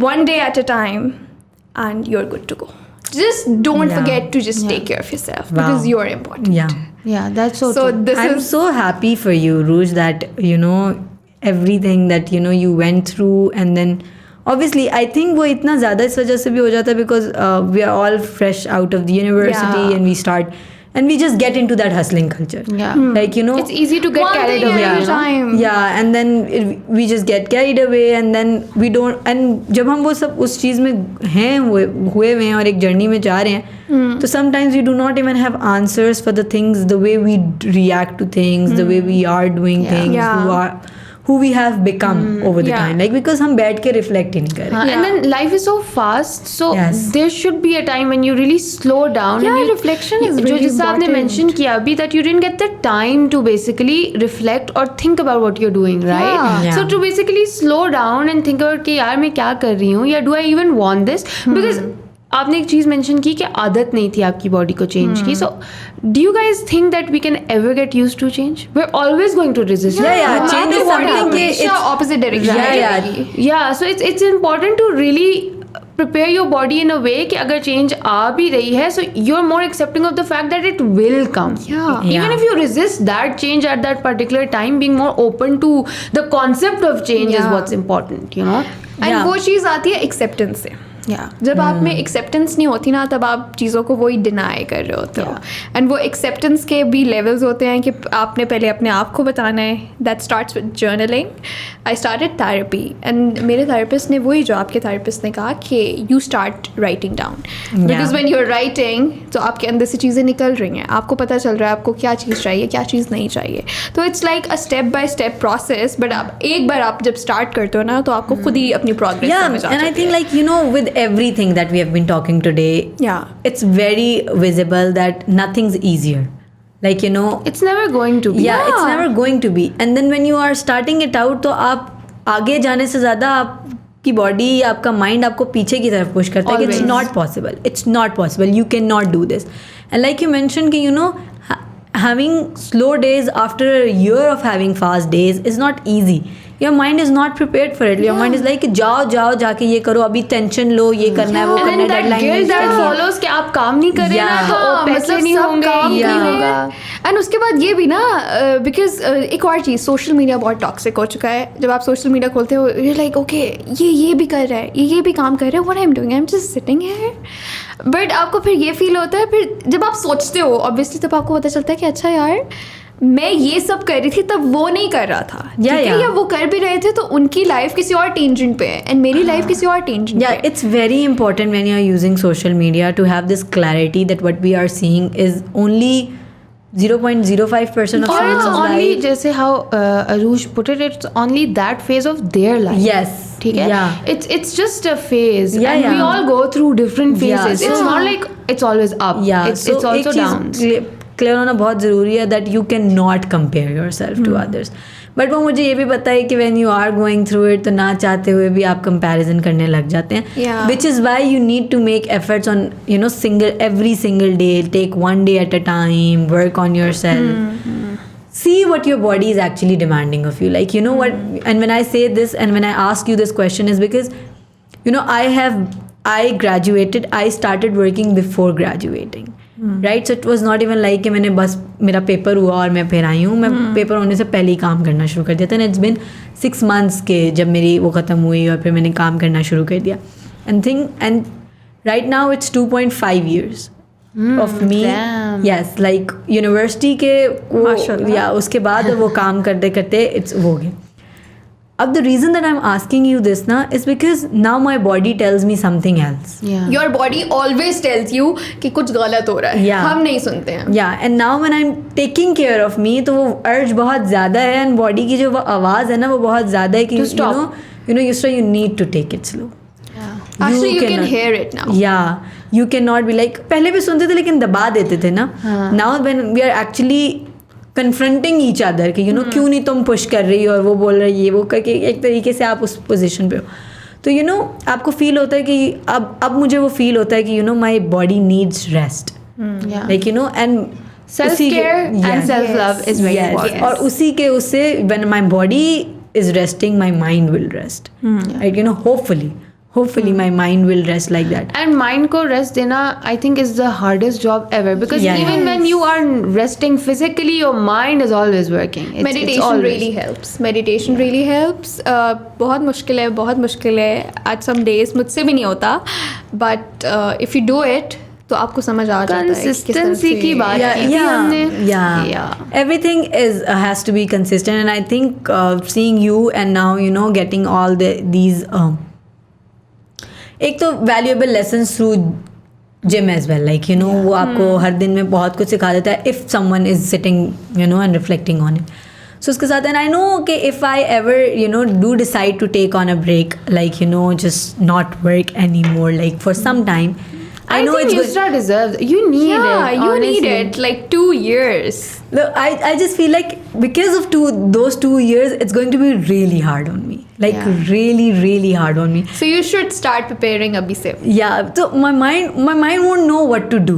one day at a time, and you're good to go. Just don't forget to just take care of yourself, because you're important. Yeah, that's so true. I'm so happy for you, Ruj, that everything that you went through, and then obviously I think वो इतना ज़्यादा इस वजह से भी हो जाता है because we are all fresh out of the university, and we start and we just get into that hustling culture. Like it's easy to get carried away. And then we just get carried away, and then we don't, and जब हम वो सब उस चीज़ में हैं हुए हैं और एक जर्नी में जा रहे हैं, तो sometimes we do not even have answers for the things, the way we react to things, the way we are doing things, who we have become over the time, like because हम बैठ के reflect ही नहीं कर रहे. And then life is so fast, so there should be a time when you really slow down. Reflection is really जो जैसा आपने mention किया अभी, that you didn't get the time to basically reflect or think about what you're doing, right? So to basically slow down and think about कि यार मैं क्या कर रही हूँ, या do I even want this? Because आपने एक चीज़ मेंशन की कि आदत नहीं थी आपकी बॉडी को चेंज की. So do you guys think that we can ever get used to change? We are always going to resist. Change is something कि it's opposite direction. So it's important to really prepare your body in a way कि अगर change आ भी रही है, so you're more accepting of the fact that it will come. Even if you resist that change at that particular time, being more open to the concept of change is what's important, And वो चीज़ आती है acceptance से. जब आप में acceptance नहीं होती ना, तब आप चीज़ों को वही डिनाई कर रहे होते हो. एंड वो एक्सेप्टेंस के भी लेवल्स होते हैं कि आपने पहले अपने आप को बताना है. That starts with journaling. I started therapy, and मेरे थेरेपिस्ट ने वही जो आपके थेरेपिस्ट ने कहा कि you start writing down, because when you are writing तो आपके अंदर से चीज़ें निकल रही हैं, आपको पता चल रहा है आपको क्या चीज़ चाहिए, क्या चीज़ नहीं चाहिए. तो it's like a step by step process, but आप एक बार आप जब स्टार्ट करते हो ना, तो आपको खुद ही अपनी प्रोग्रेस समझ आती है. And I think like with everything that we have been talking today, it's very visible that nothing's easier. Like it's never going to be. It's never going to be. And then when you are starting it out, तो आप आगे जाने से ज़्यादा आपकी body, आपका mind आपको पीछे की तरफ पुश करता है कि it's not possible, you cannot do this. And like you mentioned कि having slow days after a year of having fast days is not easy. Your mind is not prepared for it. Your mind is like जाओ जाके ये करो, अभी tension लो, ये करना है, वो करना है, डेडलाइन follows कि आप काम नहीं कर रहे ना, तो पैसे नहीं होंगे. एंड उसके बाद ये भी ना, बिकॉज एक और चीज़, सोशल मीडिया बहुत टॉक्सिक हो चुका है. जब आप सोशल मीडिया खोलते हो, you're like okay, ये भी कर रहा है, ये भी काम कर रहा है, what I'm doing, I'm just sitting here, but आपको फिर ये फील होता है, फिर जब आप सोचते हो ऑब्वियसली तब आपको पता चलता है कि अच्छा यार मैं ये सब कर रही थी तब वो नहीं कर रहा था, ठीक है, या वो कर भी रहे थे तो उनकी लाइफ किसी और टेंजेंट पे है एंड मेरी लाइफ किसी और टेंजेंट पे है. It's very important when you are using social media to have this clarity that what we are seeing is only 0.05% of or it's someone's only life. जैसे how Arush put it, it's only that phase of their life. Yes. ठीक है. Yeah. It's just a phase. Yeah, and we yeah. all go through different Yeah, phases. so- It's not like it's always up. Yeah. It's So also एक down. चीज़ clear होना बहुत ज़रूरी है that you cannot compare yourself to others. But वो मुझे ये भी पता है कि when you are going through it तो ना चाहते हुए भी आप comparison करने लग जाते हैं. Yeah. Which is why you need to make efforts on every single day. Take one day at a time. Work on yourself. See what your body is actually demanding of you. Like what? And when I say this and when I ask you this question is because I graduated. I started working before graduating. Right. So it was not even like कि मैंने बस मेरा paper हुआ और मैं फिर आई हूँ. मैं पेपर होने से पहले ही काम करना शुरू कर दिया था. एंड इट्स बिन 6 months के जब मेरी वो ख़त्म हुई और फिर मैंने काम करना शुरू कर दिया. And right now it's 2.5 years of me. Yes, like university के या उसके बाद वो काम करते करते इट्स वो हो गया. अब the reason that I'm asking you this ना is because now my body tells me something else. Yeah. Your body always tells you कि कुछ गलत हो रहा है. Yeah. हम नहीं सुनते हैं. Yeah, and now when I'm taking care of me तो वो urge बहुत ज़्यादा है and body की जो वो आवाज़ है ना वो बहुत ज़्यादा है कि Yusra, you need to take it slow. Actually you can hear it now. Yeah, you cannot be like पहले भी सुनते थे लेकिन दबा देते थे ना. Now when we are actually confronting each other कि क्यों नहीं तुम पुश कर रही हो और वो बोल रही है वो करके एक तरीके से आप उस पोजीशन पे हो तो आपको फील होता है कि अब मुझे वो फील होता है कि my body needs rest. Like and self care and self love is very important. और उसी के उससे when my body is resting my mind will rest. Right, hopefully my mind will rest like that. And mind ko rest dena I think is the hardest job ever because even when you are resting physically your mind is always working. Meditation really helps. Meditation really helps. बहुत मुश्किल है. At some days मुझसे भी नहीं होता but if you do it तो आपको समझ आ जाता है. Consistency की बात की थी हमने. Yeah. Everything has to be consistent and I think seeing you and now getting all these एक तो valuable lessons through gym as well. Like वो आपको हर दिन में बहुत कुछ सिखा देता है if someone is sitting and reflecting on it. So उसके साथ एंड आई नो कि if I ever do decide to take on a break like just not work any more like for some time. I know it's Yusra deserves. You need it. You need it. Like 2 years. Look, I just feel like because of those 2 years, it's going to be really hard on me. Like really, really hard on me. So you should start preparing abhi se. Yeah. So my mind won't know what to do.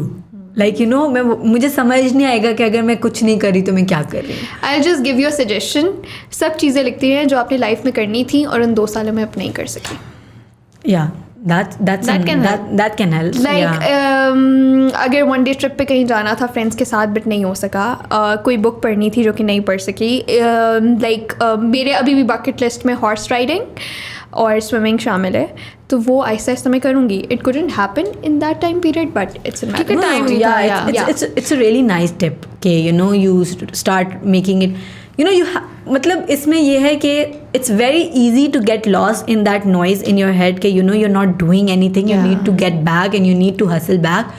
Like मुझे समझ नहीं आएगा कि अगर मैं कुछ नहीं कर रही तो मैं क्या कर रही हूँ. I'll just give you a suggestion. सब चीज़ें लिखती हैं जो आपने लाइफ में करनी थी और इन 2 सालों में आप नहीं कर सकी. Yeah. That can help. Like अगर वन डे ट्रिप पे कहीं जाना था फ्रेंड्स के साथ बट नहीं हो सका. कोई बुक पढ़नी थी जो कि नहीं पढ़ सकी. मेरे अभी भी बकेट लिस्ट में हॉर्स राइडिंग और स्विमिंग शामिल है तो वो आहिस्ता आहिस्ता मैं करूँगी. It couldn't happen in that time period but it's a matter of time. It's a really nice tip कि you start making it. मतलब इसमें ये है कि it's very easy to get lost in that noise in your head कि you're not doing anything. You need to get back and you need to hustle back.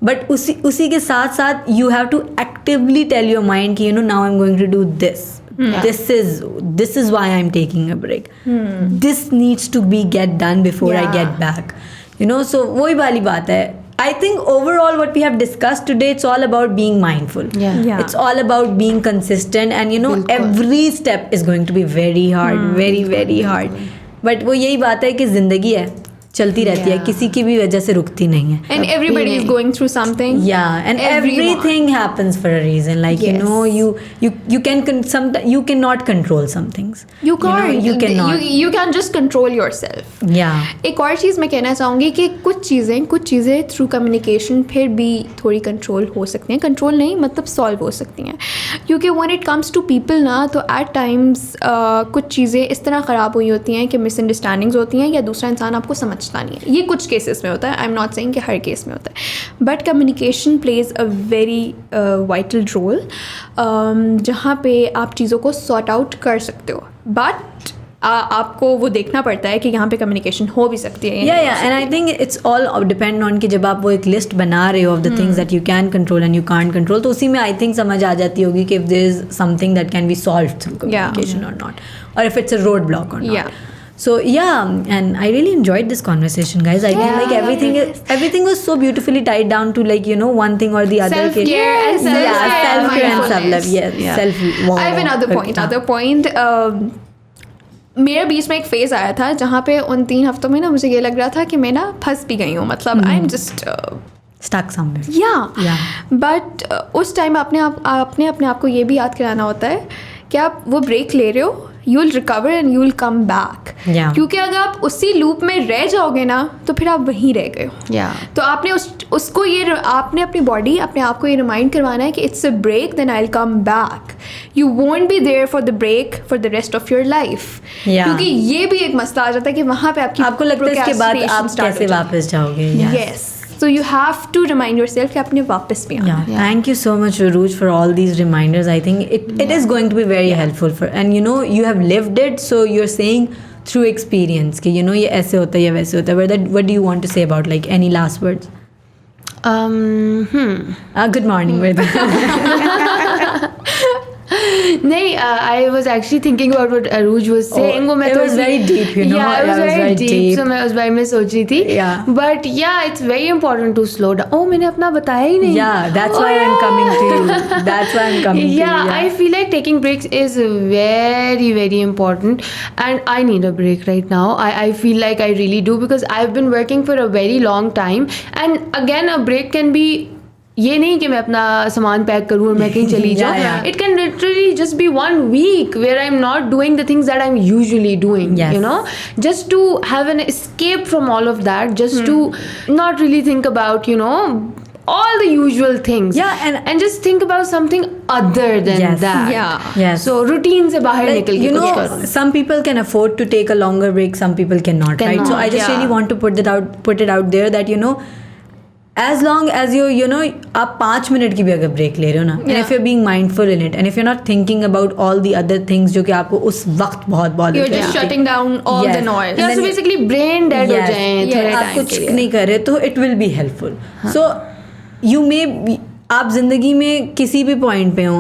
But उसी के साथ साथ you have to actively tell your mind कि now I'm going to do this. This is why I'm taking a break. This needs to be get done before I get back. So वही वाली बात है. I think overall what we have discussed today, it's all about being mindful. It's all about being consistent and every step is going to be very hard, very, very hard. But वो यही बात है कि ज़िंदगी है चलती रहती है किसी की भी वजह से रुकती नहीं है. And everybody is going through something. Yeah, and everything happens for a reason. Like you cannot control some things. You can't. You cannot. You can just control yourself. Yeah. एक और चीज़ मैं कहना चाहूँगी कि कुछ चीज़ें थ्रू कम्युनिकेशन फिर भी थोड़ी कंट्रोल हो सकती हैं. कंट्रोल नहीं मतलब सॉल्व हो सकती हैं क्योंकि when it comes to people ना तो एट टाइम्स कुछ चीज़ें इस तरह ख़राब हुई होती हैं कि मिसअंडरस्टैंडिंग्स होती हैं या दूसरा इंसान आपको समझता समझता नहीं है. ये कुछ केसेस में होता है, आई एम नॉट सेइंग कि हर केस में होता है, but communication plays a very vital role, जहाँ पे आप चीज़ों को सॉर्ट आउट कर सकते हो, बट आपको वो देखना पड़ता है कि यहाँ पे कम्युनिकेशन हो भी सकती है. या and I think it's all depend on कि जब आप वो एक लिस्ट बना रहे हो of the things that you can control and you can't control, तो उसी में आई थिंक समझ आ जाती होगी कि if there is something that can be solved through communication or not, or if it's a road block or not. So yeah, and I really enjoyed this conversation, guys. I feel like everything was so beautifully tied down to, like, you know, one thing or the other. Self-care and self-care and self-love. Yeah. Self-love. I have another point. मेरा बीच में एक phase आया था जहाँ पे उन 3 हफ्तों में ना मुझे ये लग रहा था कि मैं ना फंस भी गई हूँ, मतलब आई am just stuck somewhere. Yeah. But उस टाइम अपने आप को ये भी याद कराना होता है कि आप वो ब्रेक ले रहे हो, you will recover and you will come back. क्योंकि अगर आप उसी लूप में रह जाओगे ना तो फिर आप वहीं रह गए हो. तो आपने उसको ये आपने अपनी बॉडी अपने आप को ये रिमाइंड करवाना है कि it's a break, then I will come back. You won't be there for the break for the rest of your life. क्योंकि ये भी एक मसला आ जाता है कि वहाँ पे आपको लगता है इसके बाद आप कैसे वापस जाओगे. Yes. So you have to remind yourself कि आपने वापस भी आना. Thank you so much, Uruj, for all these reminders. I think it is going to be very helpful for, and you know, you have lived it, so you're saying through experience कि you know ये ऐसे होता है, ये वैसे होता है. What do you want to say about, like, any last words? Good morning. नहीं, I was actually thinking about what Aruj was saying. It was very deep, you know. Yeah, it was very deep. So मैं उस बारे में सोच रही थी. Yeah. But yeah, it's very important to slow down. Oh, मैंने अपना बताया ही नहीं. Yeah, that's why I'm coming to you. That's why I'm coming to you. Yeah, I feel like taking breaks is very, very important, and I need a break right now. I feel like I really do, because I've been working for a very long time, and again, a break can be, ये नहीं कि मैं अपना सामान pack करूँ और मैं कहीं चली जाऊँ. It can literally just be 1 week where I'm not doing the things that I'm usually doing. You know, just to have an escape from all of that, just to not really think about, you know, all the usual things. And just think about something other than that. So routine se bahar nikal ke, you know, some people can afford to take a longer break, some people cannot. Right? So I just really want to put it out there that, you know, as long as you know, आप 5 minute की भी अगर break ले रहे हो ना, and if you're being mindful in it, and if you're not thinking about all the other things जो कि आपको उस वक्त बहुत you're just shutting down all the noise. Yeah, so basically brain dead हो जाए, आप कुछ नहीं कर रहे तो it will be helpful. So you may आप जिंदगी में किसी भी पॉइंट पे हो,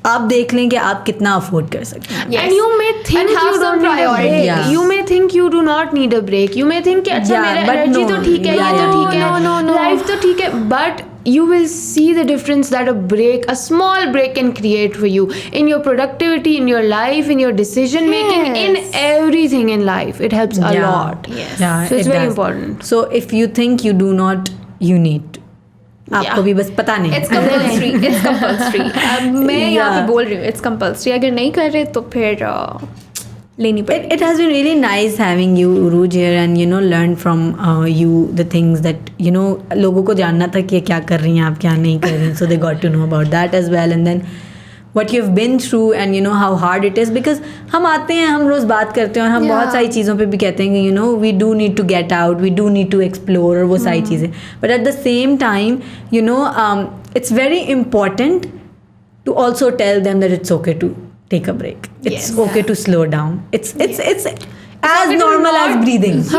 आप देख लें कि आप कितना अफोर्ड कर सकते हैं. And you may think you don't need a break. You may think you do not need a break. You may think कि अच्छा मेरा एनर्जी तो ठीक है, ये तो ठीक है, लाइफ तो ठीक है, but you will see the difference that a small break can create for you in your productivity, in your life, in your decision making, in everything in life. It helps a lot. So it's very important. So if you think you do not, you need to. आपको भी बस पता नहीं. It's compulsory. मैं यहाँ पे बोल रही हूँ, it's compulsory. अगर नहीं कर रहे तो फिर लेनी पड़ेगी. It has been really nice having you, Uruj, here, and you know, learn from you the things that, you know, लोगों को जानना था कि क्या कर रही हैं आप, क्या नहीं कर रही हैं. So they got to know about that as well, and then what you've been through, and you know how hard it is, because हम आते हैं, हम रोज़ बात करते हैं और हम बहुत सारी चीज़ों पे भी कहते हैं कि you know, we do need to get out, we do need to explore, और वो सारी चीज़ें. But at the same time, you know, it's very important to also tell them that it's okay to take a break. It's okay to slow down. It's as normal as breathing. It's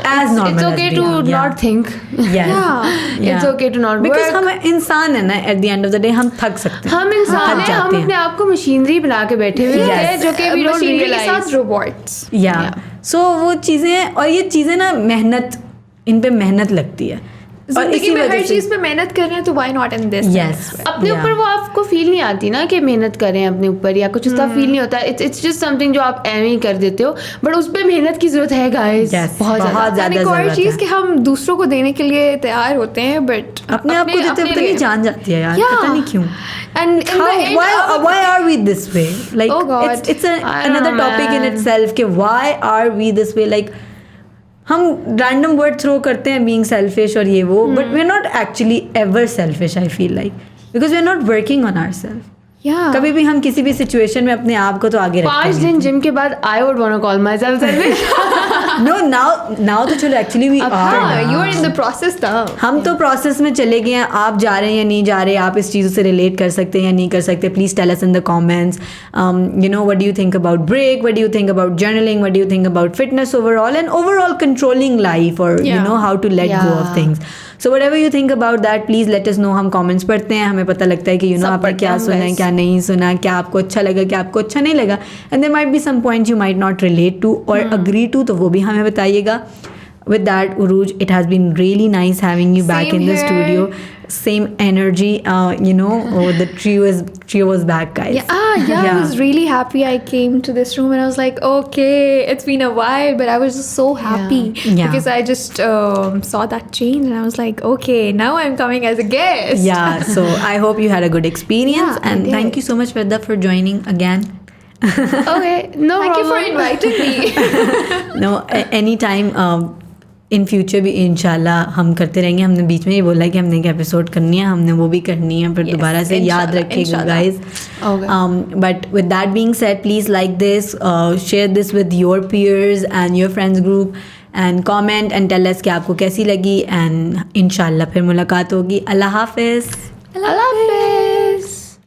as normal. It's okay to not think. It's okay to not work. Because हम इंसान है ना, at the end of the day हम थक सकते हैं. हम इंसान हैं, हम अपने आप को मशीनरी बना के बैठे हुए हैं जो कि we don't realize. के साथ robots. So वो चीज़ें, और ये चीज़ें ना मेहनत, इन पे मेहनत लगती है. जिंदगी में हर चीज़ पे मेहनत कर रहे हैं तो why not in this? अपने ऊपर वो आपको फील नहीं आती ना कि मेहनत कर रहे हैं अपने ऊपर, या कुछ उसका फील नहीं होता. इट्स जस्ट समथिंग जो आप ऐਵੇਂ ही कर देते हो, बट उस पर मेहनत की जरूरत है गाइस. बहुत ज़्यादा. एक और चीज़ कि हम दूसरों को देने के लिए तैयार होते हैं, बट अपने आप को देते पता नहीं जान जाती है यार, पता नहीं क्यों. And why are we this way? Like, it's another topic in itself कि why are we this way? Like, हम रैंडम वर्ड थ्रो करते हैं बीइंग सेल्फिश और ये वो, but we are not actually ever selfish. I feel like because we are not working on ourself. कभी भी हम किसी भी सिचुएशन में अपने आप को तो आगे रखते हैं. 5 दिन जिम के बाद I would want to call myself selfish. No, now तो चलो actually we are, you are in the process now. हम तो प्रोसेस में चले गए हैं. आप जा रहे हैं या नहीं जा रहे, आप इस चीज़ों से रिलेट कर सकते हैं या नहीं कर सकते, please tell us in the comments. You know, what do you think about break, what do you think about journaling, what do you think about fitness overall, and overall controlling life, or you know, how to let go of things. So whatever you think about that, please let us know. हम comments पढ़ते हैं, हमें पता लगता है कि you know आपने क्या सुना है, क्या नहीं सुना, क्या आपको अच्छा लगा, क्या आपको अच्छा नहीं लगा, and there might be some points you might not relate to or agree to, तो वो भी हमें बताइएगा. With that, Uruj, it has been really nice having you back in the studio. Same energy, you know. The trio was back, guys. Yeah. I was really happy. I came to this room and I was like, okay, it's been a while, but I was just so happy because I just saw that change and I was like, okay, now I'm coming as a guest. Yeah. So I hope you had a good experience, and thank you so much, Vedda, for joining again. Okay, no Thank you for problem. inviting me. No, anytime. In future भी इंशाल्लाह हम करते रहेंगे. हमने बीच में ये बोला कि हमने एक एपिसोड करनी है, हमने वो भी करनी है, फिर दोबारा से याद रखिएगा guys. But with that being said, please like this, share this with your peers and your friends group, and comment and tell us कि आपको कैसी लगी. एंड इंशाल्लाह फिर मुलाकात होगी. अल्लाह हाफिज़. I love it.